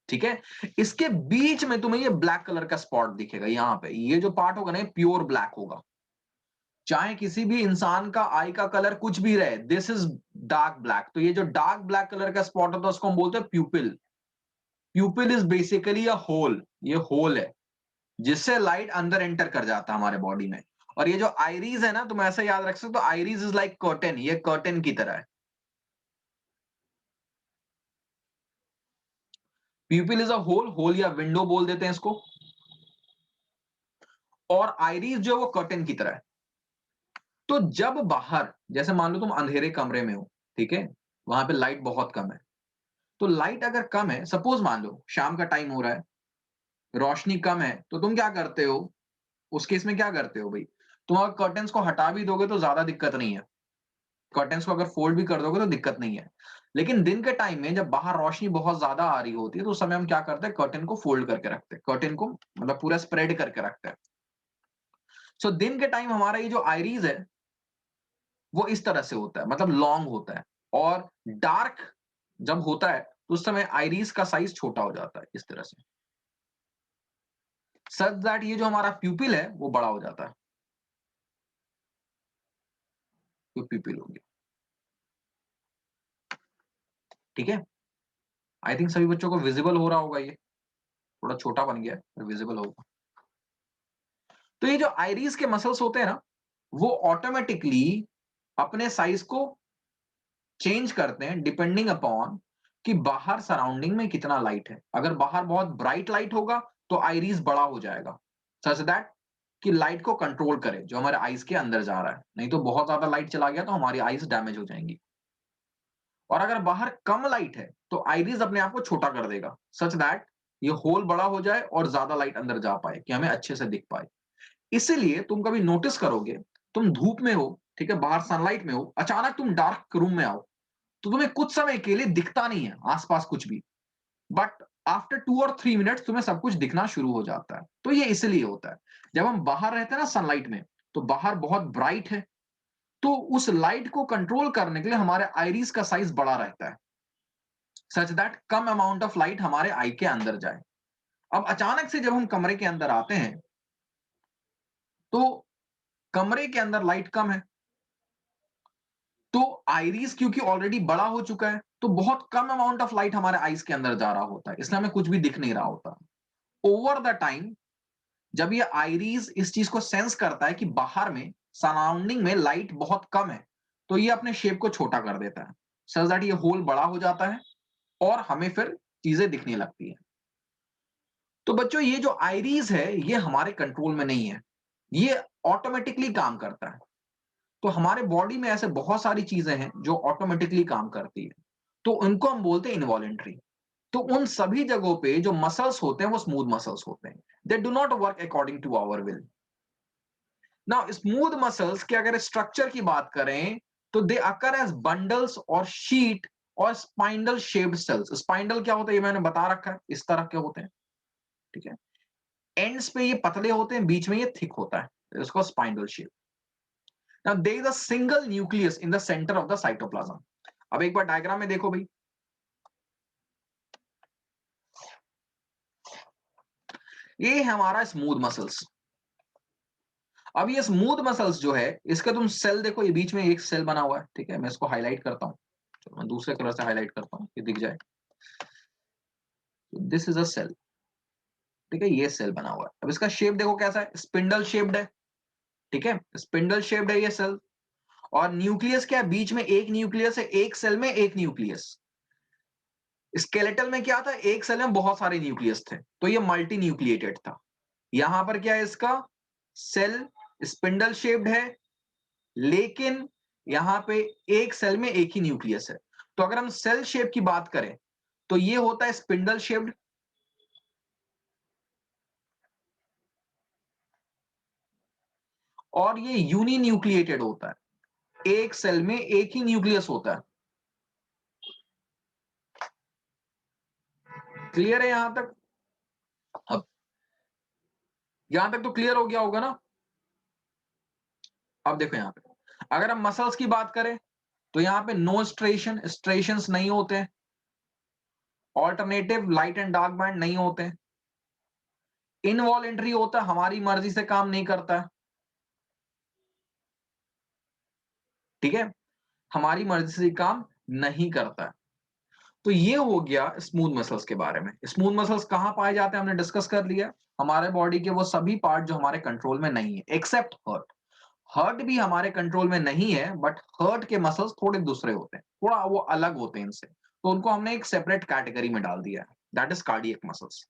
ठीक है, इसके बीच में तुम्हें ये ब्लैक कलर का स्पॉट दिखेगा यहां पे, ये जो पार्ट होगा ना ये प्योर ब्लैक होगा। चाहे किसी भी इंसान का आई का कलर कुछ भी रहे, दिस इज डार्क ब्लैक। तो ये जो डार्क ब्लैक कलर का स्पॉट होता है उसको हम बोलते हैं pupil. Pupil is basically a hole, ये होल है जिससे लाइट अंदर एंटर कर जाता है हमारे बॉडी में। और ये जो आइरीज है ना, तुम ऐसा याद रख सकते हो, आइरीज इज लाइक कर्टेन, ये कर्टेन की तरह है। Pupil is a hole, hole या विंडो बोल देते हैं इसको, और आइरीज जो है वो कर्टेन की तरह है। तो जब बाहर, जैसे मान लो तुम अंधेरे कमरे में हो, ठीक है, वहां पे लाइट बहुत कम है, तो लाइट अगर कम है, सपोज मान लो शाम का टाइम हो रहा है, रोशनी कम है, तो तुम क्या करते हो उस केस में, क्या करते हो भाई, तुम अगर कर्टेन्स को हटा भी दोगे तो ज्यादा दिक्कत नहीं है, कर्टेन्स को अगर फोल्ड भी कर दोगे तो दिक्कत नहीं है। लेकिन दिन के टाइम में जब बाहर रोशनी बहुत ज्यादा आ रही होती है, तो उस समय हम क्या करते हैं, कर्टेन को फोल्ड करके रखते हैं, कर्टेन को मतलब पूरा स्प्रेड करके रखते हैं। सो दिन के टाइम हमारा ये जो आइरीज है वो इस तरह से होता है, मतलब लॉन्ग होता है, और डार्क जब होता है तो उस समय आइरीज का साइज छोटा हो जाता है इस तरह से, सच दैट ये जो हमारा प्यूपिल है वो बड़ा हो जाता है, जो प्यूपिल होगी। ठीक है, आई थिंक सभी बच्चों को विजिबल हो रहा होगा, ये थोड़ा छोटा बन गया है, विजिबल होगा। तो ये जो आइरीज के मसल्स होते हैं ना, वो ऑटोमेटिकली अपने साइज को चेंज करते हैं डिपेंडिंग अपॉन कि बाहर सराउंडिंग में कितना लाइट है। अगर बाहर बहुत ब्राइट लाइट होगा तो आइरीज बड़ा हो जाएगा, सच दैट कि लाइट को कंट्रोल करे जो हमारे आईज के अंदर जा रहा है, नहीं तो बहुत ज्यादा लाइट चला गया तो हमारी आईज डैमेज हो जाएंगी। और अगर बाहर कम लाइट है तो आइरीज अपने आप को छोटा कर देगा, सच दैट ये होल बड़ा हो जाए और ज्यादा लाइट अंदर जा पाए कि हमें अच्छे से दिख पाए। इसीलिए तुम कभी नोटिस करोगे, तुम धूप में हो, ठीक है, बाहर सनलाइट में हो, अचानक तुम डार्क रूम में आओ तो तुम्हें कुछ समय के लिए दिखता नहीं है आसपास कुछ भी, बट आफ्टर 2 और 3 मिनट्स तुम्हें सब कुछ दिखना शुरू हो जाता है। तो ये इसलिए होता है, जब हम बाहर रहते हैं ना सनलाइट में, तो बाहर बहुत ब्राइट है, तो उस लाइट को कंट्रोल करने के लिए हमारे आईरीज का साइज बड़ा रहता है, such that come amount of light हमारे आई के अंदर जाए। अब अचानक से जब हम कमरे के अंदर आते हैं तो कमरे के अंदर लाइट कम है, तो आइरिस क्योंकि ऑलरेडी बड़ा हो चुका है, तो बहुत कम अमाउंट ऑफ लाइट हमारे आईज के अंदर जा रहा होता है, इसलिए हमें कुछ भी दिख नहीं रहा होता। ओवर द टाइम जब ये आइरिस इस चीज को सेंस करता है कि बाहर में सराउंडिंग में लाइट बहुत कम है, तो ये अपने शेप को छोटा कर देता है, सच दैट ये होल बड़ा हो जाता है और हमें फिर चीजें दिखने लगती है। तो बच्चों ये जो आइरिस है ये हमारे कंट्रोल में नहीं है, ये ऑटोमेटिकली काम करता है। तो हमारे बॉडी में ऐसे बहुत सारी चीजें हैं जो ऑटोमेटिकली काम करती है, तो उनको हम बोलते हैं इनवॉलेंट्री। तो उन सभी जगहों पे जो मसल्स होते हैं वो स्मूथ मसल्स होते हैं, they do not work according to our will. Now smooth muscles के अगर स्ट्रक्चर की बात करें तो दे अकर एज बंडल्स और शीट और स्पाइंडल शेप्ड सेल्स। स्पाइंडल क्या होता है ये मैंने बता रखा है, इस तरह के होते हैं, ठीक है, एंड्स पे ये पतले होते हैं, बीच में ये थिक होता है, इसको spindle shape. Now there is a single nucleus in the centre of the cytoplasm. अब एक बार डायग्राम में देखो भाई, ये है हमारा स्मूथ मसल्स। अब ये स्मूथ मसल्स जो है इसका तुम सेल देखो, ये बीच में एक सेल बना हुआ है, ठीक है, मैं इसको हाईलाइट करता हूं, चलो मैं दूसरे कलर से हाईलाइट करता हूं कि दिख जाए। दिस इज अ सेल, ठीक है, ये सेल बना हुआ है। अब इसका शेप देखो कैसा है, स्पिंडल शेप्ड है, ठीक है, स्पिंडल शेप्ड है ये सेल। और न्यूक्लियस क्या है, बीच में एक न्यूक्लियस है, एक सेल में एक न्यूक्लियस। स्केलेटल में क्या था, एक सेल में बहुत सारे न्यूक्लियस थे, तो ये मल्टी न्यूक्लिएटेड था। यहां पर क्या है, इसका सेल स्पिंडल शेप्ड है, लेकिन यहां पे एक सेल में एक ही न्यूक्लियस है। तो अगर हम सेल शेप की बात करें तो ये होता है स्पिंडल शेप्ड, और ये यूनी न्यूक्लिएटेड होता है, एक सेल में एक ही न्यूक्लियस होता है। क्लियर है यहां तक? अब यहां तक तो क्लियर हो गया होगा ना? अब देखो यहां पे, अगर हम मसल्स की बात करें तो यहां पे नो स्ट्रेशंस नहीं होते हैं, alternative light and dark band नहीं होते हैं, इनवॉलेंटरी होता है, हमारी मर्जी से काम नहीं करता है, ठीक है, हमारी मर्जी से काम नहीं करता है। तो ये हो गया स्मूथ मसल्स के बारे में। स्मूथ मसल्स कहां पाए जाते हैं हमने डिस्कस कर लिया, हमारे बॉडी के वो सभी पार्ट जो हमारे कंट्रोल में नहीं है एक्सेप्ट हर्ट। हर्ट भी हमारे कंट्रोल में नहीं है, बट हर्ट के मसल्स थोड़े दूसरे होते हैं, थोड़ा वो अलग होते हैं इनसे, तो उनको हमने एक सेपरेट कैटेगरी में डाल दिया है, दैट इज कार्डियक मसल्स।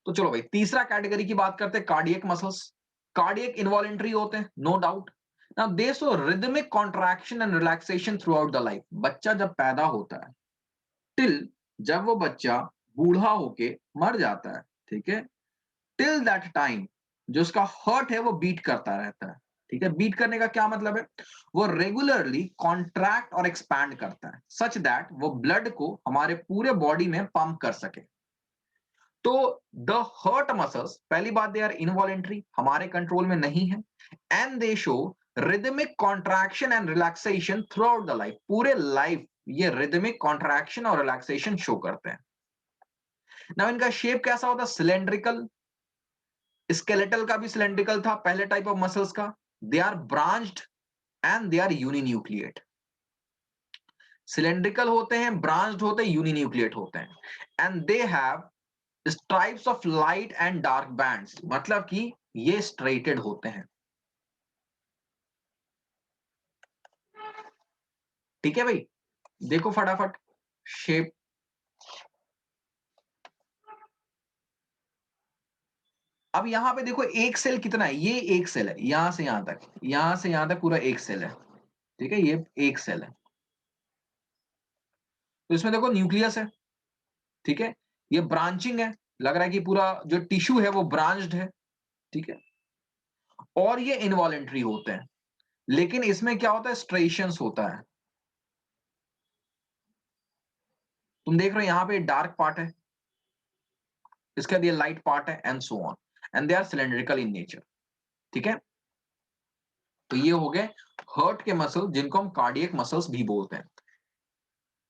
तो चलो भाई तीसरा कैटेगरी की बात करते हैं, कार्डियक मसल्स। कार्डियक इनवॉलेंटरी होते हैं, no doubt. Now they show rhythmic contraction and relaxation throughout the life. बच्चा जब पैदा होता है टिल जब वो बच्चा बूढ़ा होके मर जाता है, ठीक है, टिल दैट टाइम जो उसका हार्ट है वो बीट करता रहता है, ठीक है। बीट करने का क्या मतलब है, वो रेगुलरली कॉन्ट्रैक्ट और एक्सपैंड करता है सच दैट वो ब्लड को हमारे पूरे बॉडी में पंप कर सके। तो द हर्ट मसल्स, पहली बात, दे आर इनवॉलेंटरी, हमारे कंट्रोल में नहीं है, and they show rhythmic contraction and relaxation throughout the life. पूरे लाइफ ये रिदमिक कॉन्ट्रैक्शन और रिलैक्सेशन शो करते हैं। ना इनका शेप कैसा होता है, सिलेंड्रिकल। स्केलेटल का भी सिलेंड्रिकल था पहले टाइप ऑफ मसल्स का। They are branched and they are uninucleate. Cylindrical होते हैं, ब्रांच्ड होते हैं, यूनिन्यूक्लिएट होते हैं, and they have stripes of light and dark bands, मतलब कि ये स्ट्रेटेड होते हैं, ठीक है भाई। देखो फटाफट शेप। अब यहां पे देखो एक सेल कितना है, ये एक सेल है, यहां से यहां तक, यहां से यहां तक पूरा एक सेल है, ठीक है, ये एक सेल है। तो इसमें देखो न्यूक्लियस है, ठीक है, ये ब्रांचिंग है, लग रहा है कि पूरा जो टिश्यू है वो ब्रांच्ड है, ठीक है, और ये इनवॉलेंटरी होते हैं। लेकिन इसमें क्या होता है, स्ट्रेशंस होता है। तुम देख रहे हो यहां पे डार्क पार्ट है, इसके बाद ये लाइट पार्ट है, and so on, and they are cylindrical in nature, ठीक है। तो ये हो गए हर्ट के मसल जिनको हम कार्डियक मसल्स भी बोलते हैं।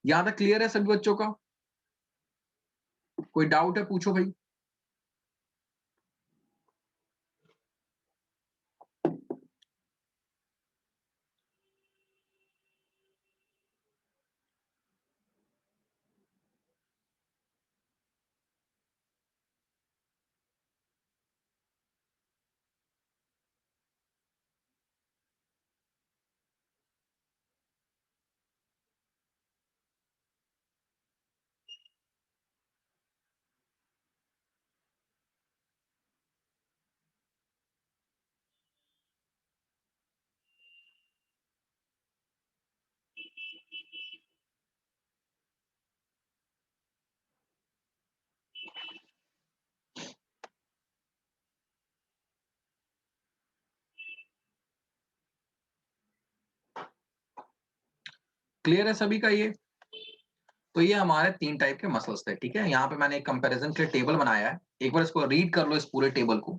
यहां तक क्लियर है सभी बच्चों का? कोई डाउट है पूछो भाई। क्लियर है सभी का ये? तो ये हमारे तीन टाइप के मसल्स थे, ठीक है। यहाँ पे मैंने एक कंपैरिजन के लिए टेबल बनाया है, एक बार इसको रीड कर लो इस पूरे टेबल को,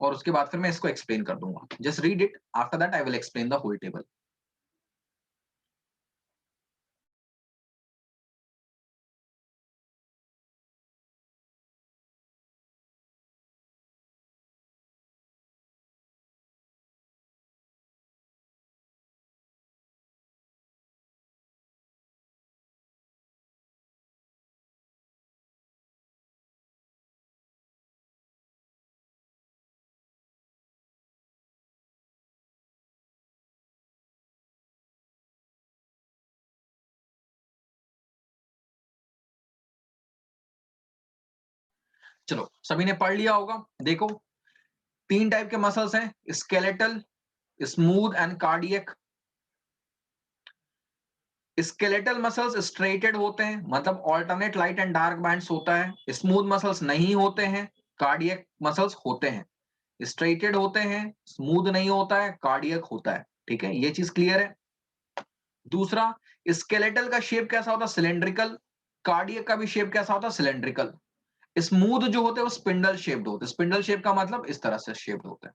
और उसके बाद फिर मैं इसको एक्सप्लेन कर दूंगा। Just read it, after that I will explain the whole table. चलो सभी ने पढ़ लिया होगा। देखो तीन टाइप के मसल्स हैं, skeletal, smooth and cardiac. Skeletal muscles striated होते हैं, मतलब alternate light and dark bands होता है। स्मूथ मसल्स नहीं होते हैं, कार्डियक मसल्स होते हैं। स्ट्रेटेड होते हैं, स्मूथ नहीं होता है, कार्डियक होता है, ठीक है, ये चीज क्लियर है। दूसरा, स्केलेटल का शेप कैसा होता है? सिलेंड्रिकल। कार्डियक का भी शेप कैसा होता है? सिलेंड्रिकल। स्मूथ जो होते हैं वो स्पिंडल शेप्ड होते हैं। स्पिंडल शेप का मतलब इस तरह से शेप्ड होते हैं।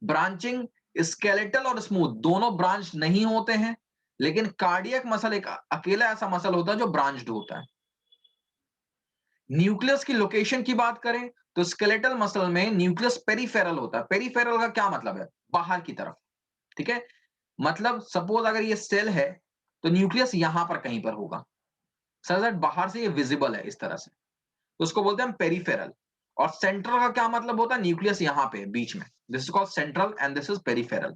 ब्रांचिंग, स्केलेटल और स्मूथ दोनों ब्रांच नहीं होते हैं, लेकिन कार्डियक मसल एक अकेला ऐसा मसल होता है जो ब्रांच्ड होता है। न्यूक्लियस की लोकेशन की बात करें तो स्केलेटल मसल में न्यूक्लियस पेरिफेरल होता है। पेरिफेरल का क्या मतलब है? बाहर की तरफ। ठीक है, मतलब सपोज अगर ये सेल है तो न्यूक्लियस यहां पर कहीं पर होगा, सर दैट बाहर से ये विजिबल है इस तरह से, तो उसको बोलते हैं पेरिफेरल। और सेंट्रल का क्या मतलब होता है? न्यूक्लियस यहां पे बीच में, this is called central and this is peripheral.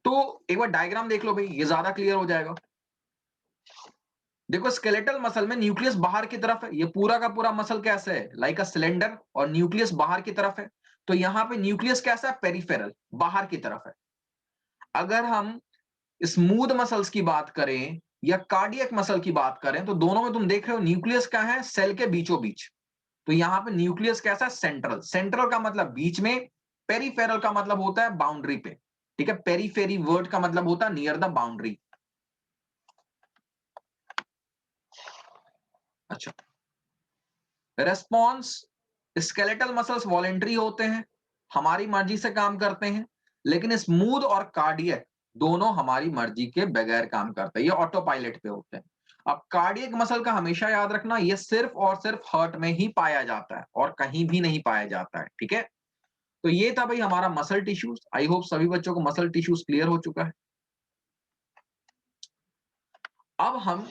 तो एक बार डायग्राम देख लो भाई, ये ज्यादा क्लियर हो जाएगा। देखो स्केलेटल मसल में न्यूक्लियस बाहर की तरफ है, ये पूरा का पूरा मसल कैसे है? लाइक अ सिलेंडर, और न्यूक्लियस बाहर की तरफ है। तो यहां पे न्यूक्लियस कैसा है? पेरिफेरल, बाहर की तरफ है। अगर हम स्मूथ मसल्स की बात करें या कार्डियक मसल की बात करें तो दोनों में तुम देख रहे हो न्यूक्लियस क्या है? सेल के बीचों बीच। तो यहां पे न्यूक्लियस कैसा है? सेंट्रल। सेंट्रल का मतलब बीच में, पेरिफेरल का मतलब होता है बाउंड्री पे। ठीक है, पेरीफेरी वर्ड का मतलब होता है नियर द बाउंड्री। अच्छा, रेस्पॉन्स, स्केलेटल मसल्स वॉलेंट्री होते हैं, हमारी मर्जी से काम करते हैं, लेकिन स्मूथ और कार्डियक दोनों हमारी मर्जी के बगैर काम करते हैं, ये ऑटो पायलट पे होते हैं। अब कार्डियक मसल का हमेशा याद रखना, ये सिर्फ और सिर्फ हार्ट में ही पाया जाता है और कहीं भी नहीं पाया जाता है। ठीक है, तो ये था भाई हमारा मसल टिश्यूज। आई होप सभी बच्चों को मसल टिश्यूज क्लियर हो चुका है। अब हम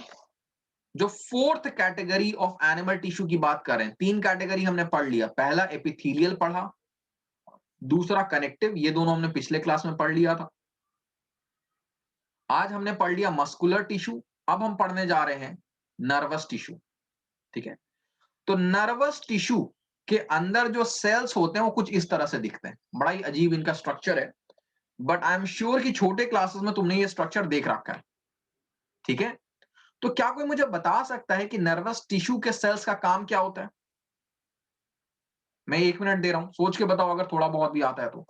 जो fourth category of animal tissue की बात कर रहे हैं, तीन कैटेगरी हमने पढ़ लिया। पहला एपिथेलियल पढ़ा, दूसरा कनेक्टिव, ये दोनों हमने पिछले क्लास में पढ़ लिया था। आज हमने पढ़ लिया मस्कुलर टिश्यू, अब हम पढ़ने जा रहे हैं नर्वस टिश्यू। ठीक है, तो नर्वस टिश्यू के अंदर जो सेल्स होते हैं वो कुछ इस तरह से दिखते हैं। बड़ा ही अजीब इनका स्ट्रक्चर है, बट आई एम श्योर कि छोटे क्लासेस में तुमने ये स्ट्रक्चर देख रखा है। ठीक है, तो क्या कोई मुझे बता सकता है कि नर्वस टिश्यू के सेल्स का काम क्या होता है? मैं 1 मिनट दे रहा हूं, सोच के बताओ अगर थोड़ा बहुत भी आता है तो।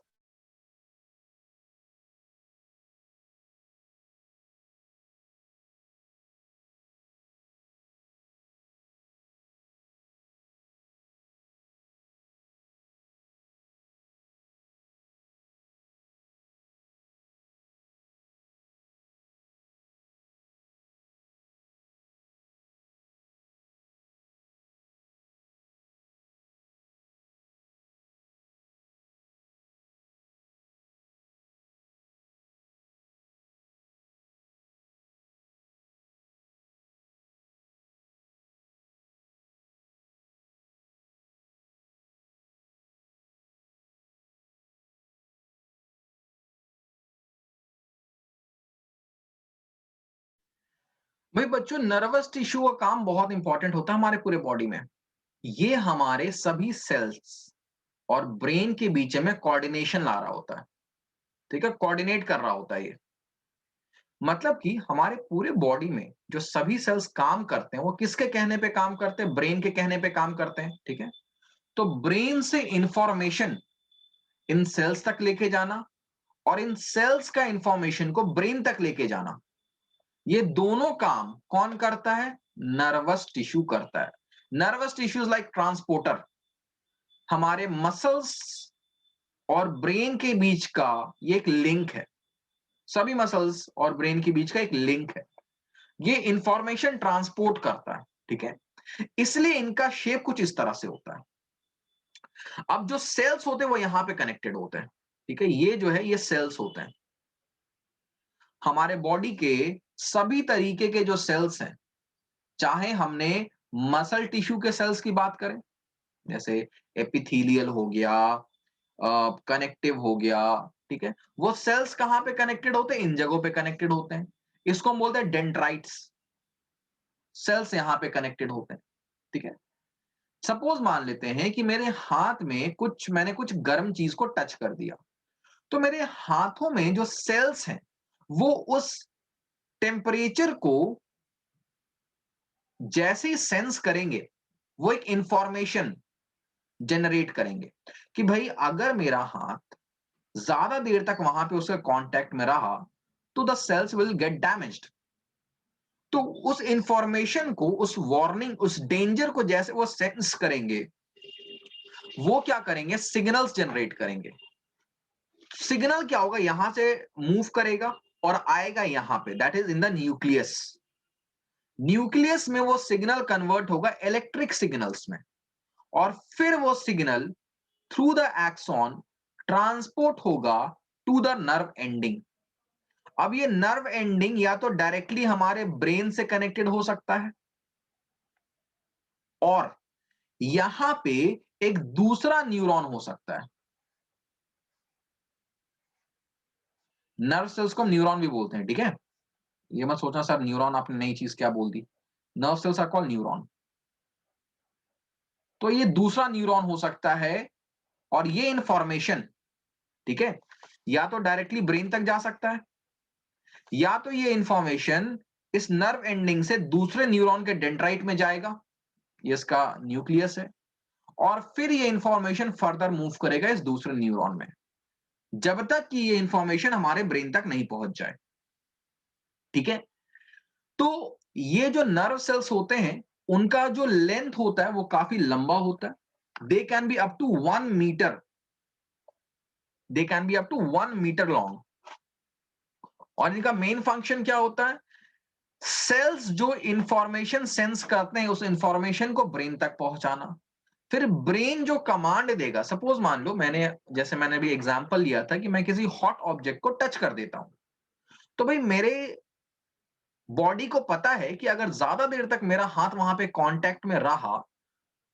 भाई बच्चों, नर्वस टिश्यू का काम बहुत इंपॉर्टेंट होता है हमारे पूरे बॉडी में। ये हमारे सभी सेल्स और ब्रेन के बीच में कोऑर्डिनेशन ला रहा होता है। ठीक है, कोऑर्डिनेट कर रहा होता है ये। मतलब कि हमारे पूरे बॉडी में जो सभी सेल्स काम करते हैं वो किसके कहने पे काम करते हैं? ब्रेन के कहने पे काम करते हैं। ठीक है, तो ब्रेन से इंफॉर्मेशन इन सेल्स तक लेके जाना और इन सेल्स का इंफॉर्मेशन को ब्रेन तक लेके जाना, ये दोनों काम कौन करता है? नर्वस टिश्यू करता है। Nervous tissue like transporter. हमारे मसल्स और ब्रेन के बीच का ये एक लिंक है। सभी मसल्स और ब्रेन के बीच का एक लिंक है, ये इंफॉर्मेशन ट्रांसपोर्ट करता है। ठीक है, इसलिए इनका शेप कुछ इस तरह से होता है। अब जो सेल्स होते हैं वो यहां पे कनेक्टेड होते हैं। ठीक है, ये जो है ये सेल्स होते हैं। हमारे बॉडी के सभी तरीके के जो सेल्स हैं, चाहे हमने मसल टिश्यू के सेल्स की बात करें, जैसे एपिथेलियल हो गया, कनेक्टिव हो गया। ठीक है, वो सेल्स कहां पे कनेक्टेड होते हैं? इन जगहों पे कनेक्टेड होते हैं। इसको हम बोलते हैं डेंड्राइट्स। सेल्स यहां पे कनेक्टेड होते हैं। ठीक है, सपोज मान लेते हैं कि मेरे हाथ में मैंने कुछ गर्म चीज को टच कर दिया, तो मेरे हाथों में जो सेल्स हैं वो उस टेम्परेचर को जैसे ही सेंस करेंगे, वो एक इंफॉर्मेशन जनरेट करेंगे कि भाई अगर मेरा हाथ ज्यादा देर तक वहां पे उसके कांटेक्ट में रहा तो the cells will get damaged. तो उस इंफॉर्मेशन को, उस वार्निंग, उस डेंजर को जैसे वो सेंस करेंगे, वो क्या करेंगे, सिग्नल्स जनरेट करेंगे। सिग्नल क्या होगा, यहां से मूव करेगा और आएगा यहां पे, that is in the nucleus. Nucleus में वो सिग्नल कन्वर्ट होगा इलेक्ट्रिक सिग्नल्स में, और फिर वो signal through the axon transport होगा टू द नर्व एंडिंग। अब ये नर्व एंडिंग या तो डायरेक्टली हमारे ब्रेन से कनेक्टेड हो सकता है, और यहां पे एक दूसरा न्यूरॉन हो सकता है। नर्व सेल्स को हम न्यूरॉन भी बोलते हैं, ठीक है। ये मत सोचना सर न्यूरॉन आपने नई चीज क्या बोल दी। Nerve cells are called neuron. तो ये दूसरा न्यूरॉन हो सकता है, और ये इंफॉर्मेशन, ठीक है, या तो डायरेक्टली ब्रेन तक जा सकता है, या तो ये इंफॉर्मेशन इस नर्व एंडिंग से दूसरे न्यूरॉन के डेंड्राइट में जाएगा, ये इसका न्यूक्लियस है, और फिर ये इंफॉर्मेशन फर्दर मूव करेगा इस दूसरे न्यूरॉन में, जब तक कि ये इंफॉर्मेशन हमारे ब्रेन तक नहीं पहुंच जाए, ठीक है। तो ये जो नर्व सेल्स होते हैं, उनका जो लेंथ होता है वो काफी लंबा होता है। They can be up to 1 metre, they can be up to 1 metre long. और इनका मेन फंक्शन क्या होता है, सेल्स जो इंफॉर्मेशन सेंस करते हैं, उस इंफॉर्मेशन को ब्रेन तक पहुंचाना। फिर ब्रेन जो कमांड देगा, सपोज मान लो जैसे मैंने अभी एग्जांपल लिया था कि मैं किसी हॉट ऑब्जेक्ट को टच कर देता हूं, तो भाई मेरे बॉडी को पता है कि अगर ज्यादा देर तक मेरा हाथ वहां पे कांटेक्ट में रहा,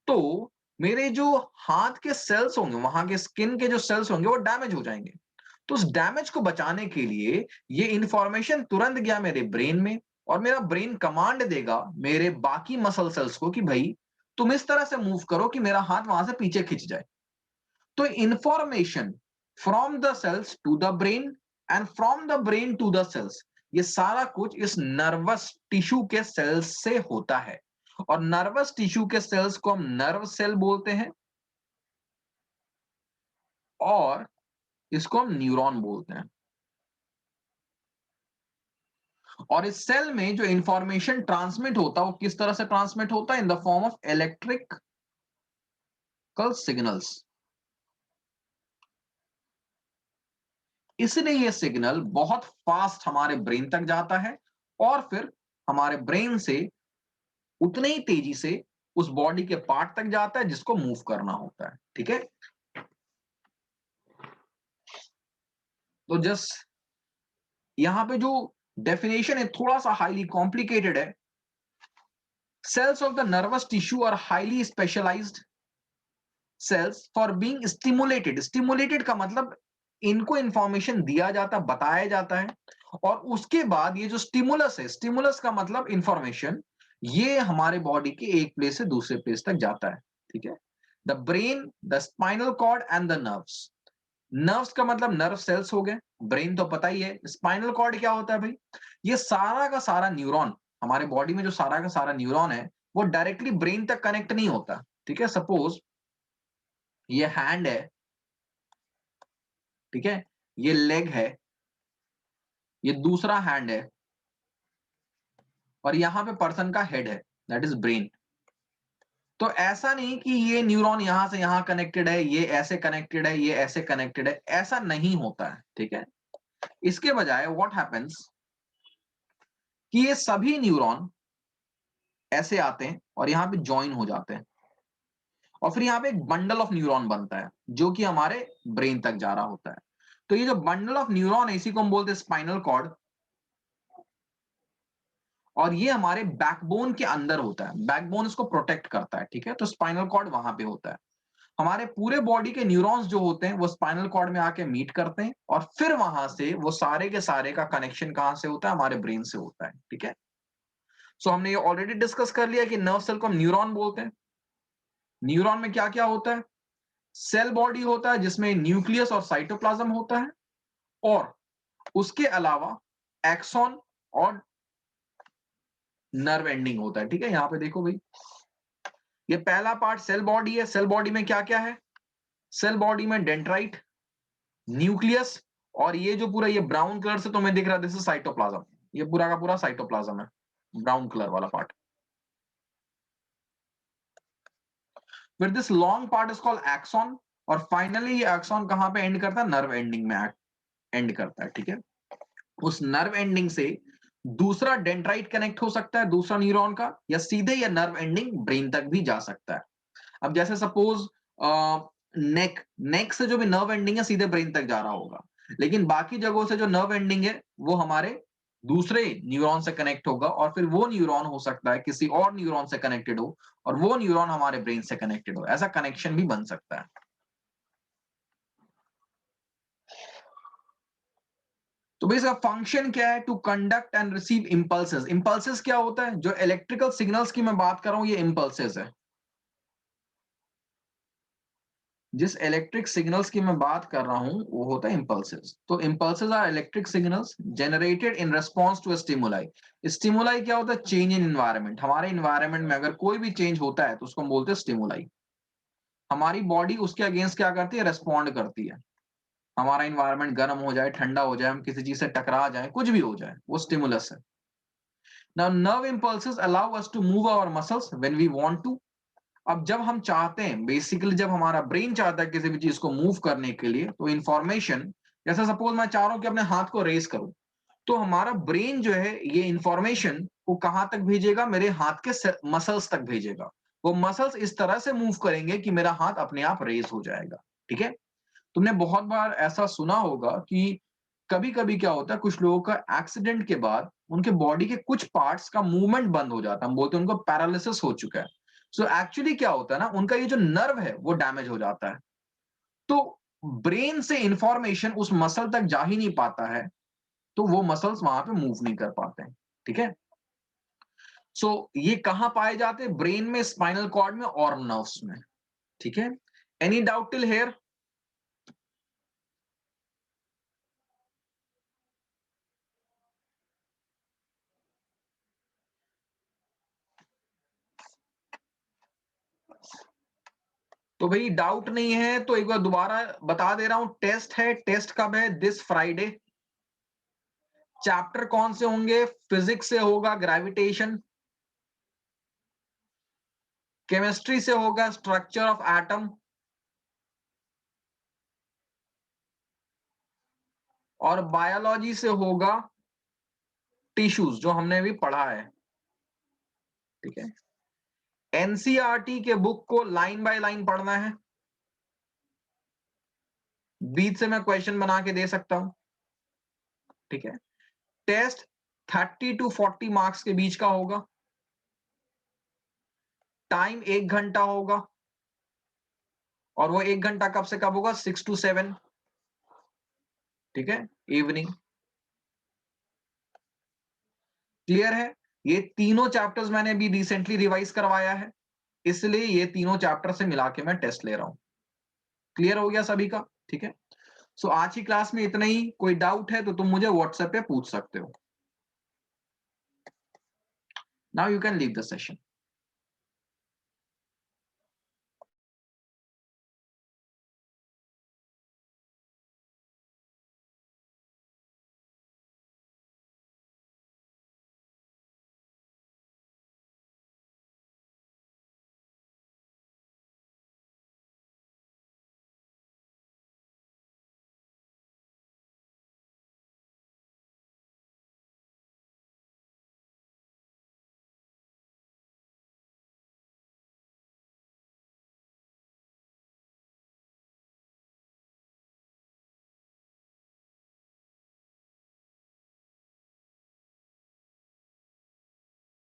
तो मेरे जो हाथ के सेल्स होंगे, वहां के स्किन के जो सेल्स होंगे, वो डैमेज हो जाएंगे। तो उस डैमेज को बचाने के लिए ये इंफॉर्मेशन तुरंत गया मेरे ब्रेन में, और मेरा ब्रेन कमांड देगा मेरे बाकी मसल सेल्स को कि भाई तुम इस तरह से मूव करो कि मेरा हाथ वहां से पीछे खिंच जाए। तो information from the cells to the brain, and from the brain to the cells, ये सारा कुछ इस नर्वस टिश्यू के सेल्स से होता है। और नर्वस टिश्यू के सेल्स को हम नर्व सेल बोलते हैं, और इसको हम न्यूरॉन बोलते हैं। और इस सेल में जो इंफॉर्मेशन ट्रांसमिट होता है वो किस तरह से ट्रांसमिट होता है, in the form of electrical signals. इसलिए ये सिग्नल बहुत फास्ट हमारे ब्रेन तक जाता है, और फिर हमारे ब्रेन से उतने ही तेजी से उस बॉडी के पार्ट तक जाता है जिसको मूव करना होता है, ठीक है। तो जस्ट यहां पे जो डेफिनेशन है थोड़ा सा हाईली कॉम्प्लिकेटेड है। Cells of the nervous tissue are highly specialised cells for being stimulated. Stimulated का मतलब इनको इंफॉर्मेशन दिया जाता, बताया जाता है, और उसके बाद ये जो स्टिमुलस है, स्टिमुलस का मतलब इंफॉर्मेशन, ये हमारे बॉडी के एक प्लेस से दूसरे प्लेस तक जाता है, ठीक है। The brain, the spinal cord and the nerves. Nerves का मतलब नर्व सेल्स हो गए, ब्रेन तो पता ही है, स्पाइनल कॉर्ड क्या होता है भाई, ये सारा का सारा न्यूरॉन, हमारे बॉडी में जो सारा का सारा न्यूरॉन है वो डायरेक्टली ब्रेन तक कनेक्ट नहीं होता, ठीक है। सपोज ये हैंड है, ठीक है, ये लेग है, ये दूसरा हैंड है, और यहां पे पर्सन का हेड है, दैट इज ब्रेन। तो ऐसा नहीं कि ये न्यूरॉन यहां से यहां कनेक्टेड है, ये ऐसे कनेक्टेड है, ये ऐसे कनेक्टेड है, ऐसा नहीं होता है, ठीक है। इसके बजाय व्हाट हैपेंस कि ये सभी न्यूरॉन ऐसे आते हैं और यहां पे ज्वाइन हो जाते हैं, और फिर यहाँ पे एक बंडल ऑफ न्यूरॉन बनता है जो कि हमारे ब्रेन तक जा रहा होता है। तो ये जो बंडल ऑफ न्यूरॉन है इसी को हम बोलते हैं स्पाइनल कॉर्ड, और ये हमारे बैकबोन के अंदर होता है, बैकबोन इसको प्रोटेक्ट करता है, ठीक है। तो स्पाइनल कॉर्ड वहां पे होता है। हमारे पूरे बॉडी के न्यूरॉन्स जो होते हैं वो स्पाइनल कॉर्ड में आके मीट करते हैं, और फिर वहां से वो सारे के सारे का कनेक्शन कहां से होता है, हमारे ब्रेन से होता है, ठीक है। सो हमने ये ऑलरेडी डिस्कस कर लिया कि नर्व सेल को हम न्यूरॉन बोलते हैं। न्यूरॉन में क्या क्या होता है, सेल बॉडी होता है जिसमें न्यूक्लियस और साइटोप्लाज्म होता है, और उसके अलावा एक्सॉन और नर्व एंडिंग होता है, ठीक है। यहां पे देखो भाई, ये पहला पार्ट सेल बॉडी है। सेल बॉडी में क्या क्या है, सेल बॉडी में डेंड्राइट, न्यूक्लियस और ये जो पूरा ये ब्राउन कलर से तुम्हें दिख रहा है, दिस इज साइटोप्लाज्म। ये पूरा का पूरा साइटोप्लाज्म है, ब्राउन कलर वाला पार्ट। फिर this long part is called axon, और फाइनली ये एक्सॉन कहां पे एंड करता है? नर्व एंडिंग में एंड करता है, ठीक है। उस नर्व एंडिंग से दूसरा डेंड्राइट कनेक्ट हो सकता है दूसरा न्यूरॉन का, या सीधे या नर्व एंडिंग ब्रेन तक भी जा सकता है। अब जैसे सपोज नेक नेक से जो भी नर्व एंडिंग है सीधे ब्रेन तक जा रहा होगा, लेकिन बाकी जगहों से जो नर्व एंडिंग है वो हमारे दूसरे न्यूरॉन से कनेक्ट होगा, और फिर वो न्यूरॉन हो सकता है किसी और न्यूरॉन से कनेक्टेड हो, और वो न्यूरॉन हमारे ब्रेन से कनेक्टेड हो। ऐसा कनेक्शन भी बन सकता है। तो भाई इसका फंक्शन क्या है? To conduct and receive impulses. Impulses क्या होता है? जो इलेक्ट्रिकल सिग्नल्स की मैं बात कर रहा हूं ये इंपल्सेस है। जिस इलेक्ट्रिक सिग्नल्स की मैं बात कर रहा हूं वो होता है इंपल्सेस। तो impulses are electric signals generated in response to stimuli. Stimuli क्या होता है? Change in environment. हमारे एनवायरनमेंट में अगर कोई भी चेंज होता है तो उसको हम बोलते हैं स्टिमुलाई। हमारी बॉडी उसके अगेंस्ट क्या करती है? रेस्पॉन्ड करती है। हमारा एनवायरनमेंट गर्म हो जाए, ठंडा हो जाए, हम किसी चीज से टकरा जाए, कुछ भी हो जाए, वो स्टिमुलस है। Now nerve impulses allow us to move our muscles when we want to. अब जब हम चाहते हैं, बेसिकली जब हमारा ब्रेन चाहता है किसी भी चीज को मूव करने के लिए, तो इंफॉर्मेशन, जैसे सपोज मैं चाह रहा हूं कि अपने हाथ को रेस करूं, तो हमारा ब्रेन जो है ये इंफॉर्मेशन को कहां तक भेजेगा? मेरे हाथ के मसल्स तक भेजेगा। वो मसल्स इस तरह से मूव करेंगे कि मेरा हाथ अपने आप रेस हो जाएगा, ठीक है। तुमने बहुत बार ऐसा सुना होगा कि कभी कभी क्या होता है, कुछ लोगों का एक्सीडेंट के बाद उनके बॉडी के कुछ पार्ट्स का मूवमेंट बंद हो जाता है, हम बोलते हैं उनको पैरालिसिस हो चुका है। सो एक्चुअली क्या होता है ना, उनका ये जो नर्व है वो डैमेज हो जाता है। तो ब्रेन से इंफॉर्मेशन उस मसल तक जा ही नहीं पाता है, तो वो मसल्स वहां पे मूव नहीं कर पाते हैं, ठीक है। सो ये कहां पाए जाते हैं? ब्रेन में, स्पाइनल कॉर्ड में और नर्व्स में, ठीक है। Any doubt till here? तो भाई डाउट नहीं है तो एक बार दोबारा बता दे रहा हूं, टेस्ट है। टेस्ट कब है? This Friday. चैप्टर कौन से होंगे? फिजिक्स से होगा ग्रेविटेशन, केमिस्ट्री से होगा स्ट्रक्चर ऑफ एटम, और बायोलॉजी से होगा टिश्यूज, जो हमने भी पढ़ा है, ठीक है। एनसीईआरटी के बुक को लाइन बाय लाइन पढ़ना है। बीच से मैं क्वेश्चन बना के दे सकता हूं, ठीक है। टेस्ट 30 to 40 मार्क्स के बीच का होगा। टाइम 1 घंटा होगा, और वो 1 घंटा कब से कब होगा? 6 to 7, ठीक है, इवनिंग। क्लियर है? ये तीनों चैप्टर्स मैंने अभी रिसेंटली रिवाइज करवाया है, इसलिए ये तीनों चैप्टर से मिला के मैं टेस्ट ले रहा हूं। क्लियर हो गया सभी का? ठीक है। सो आज की क्लास में इतना ही। कोई डाउट है तो तुम मुझे व्हाट्सएप पे पूछ सकते हो। Now you can leave the session.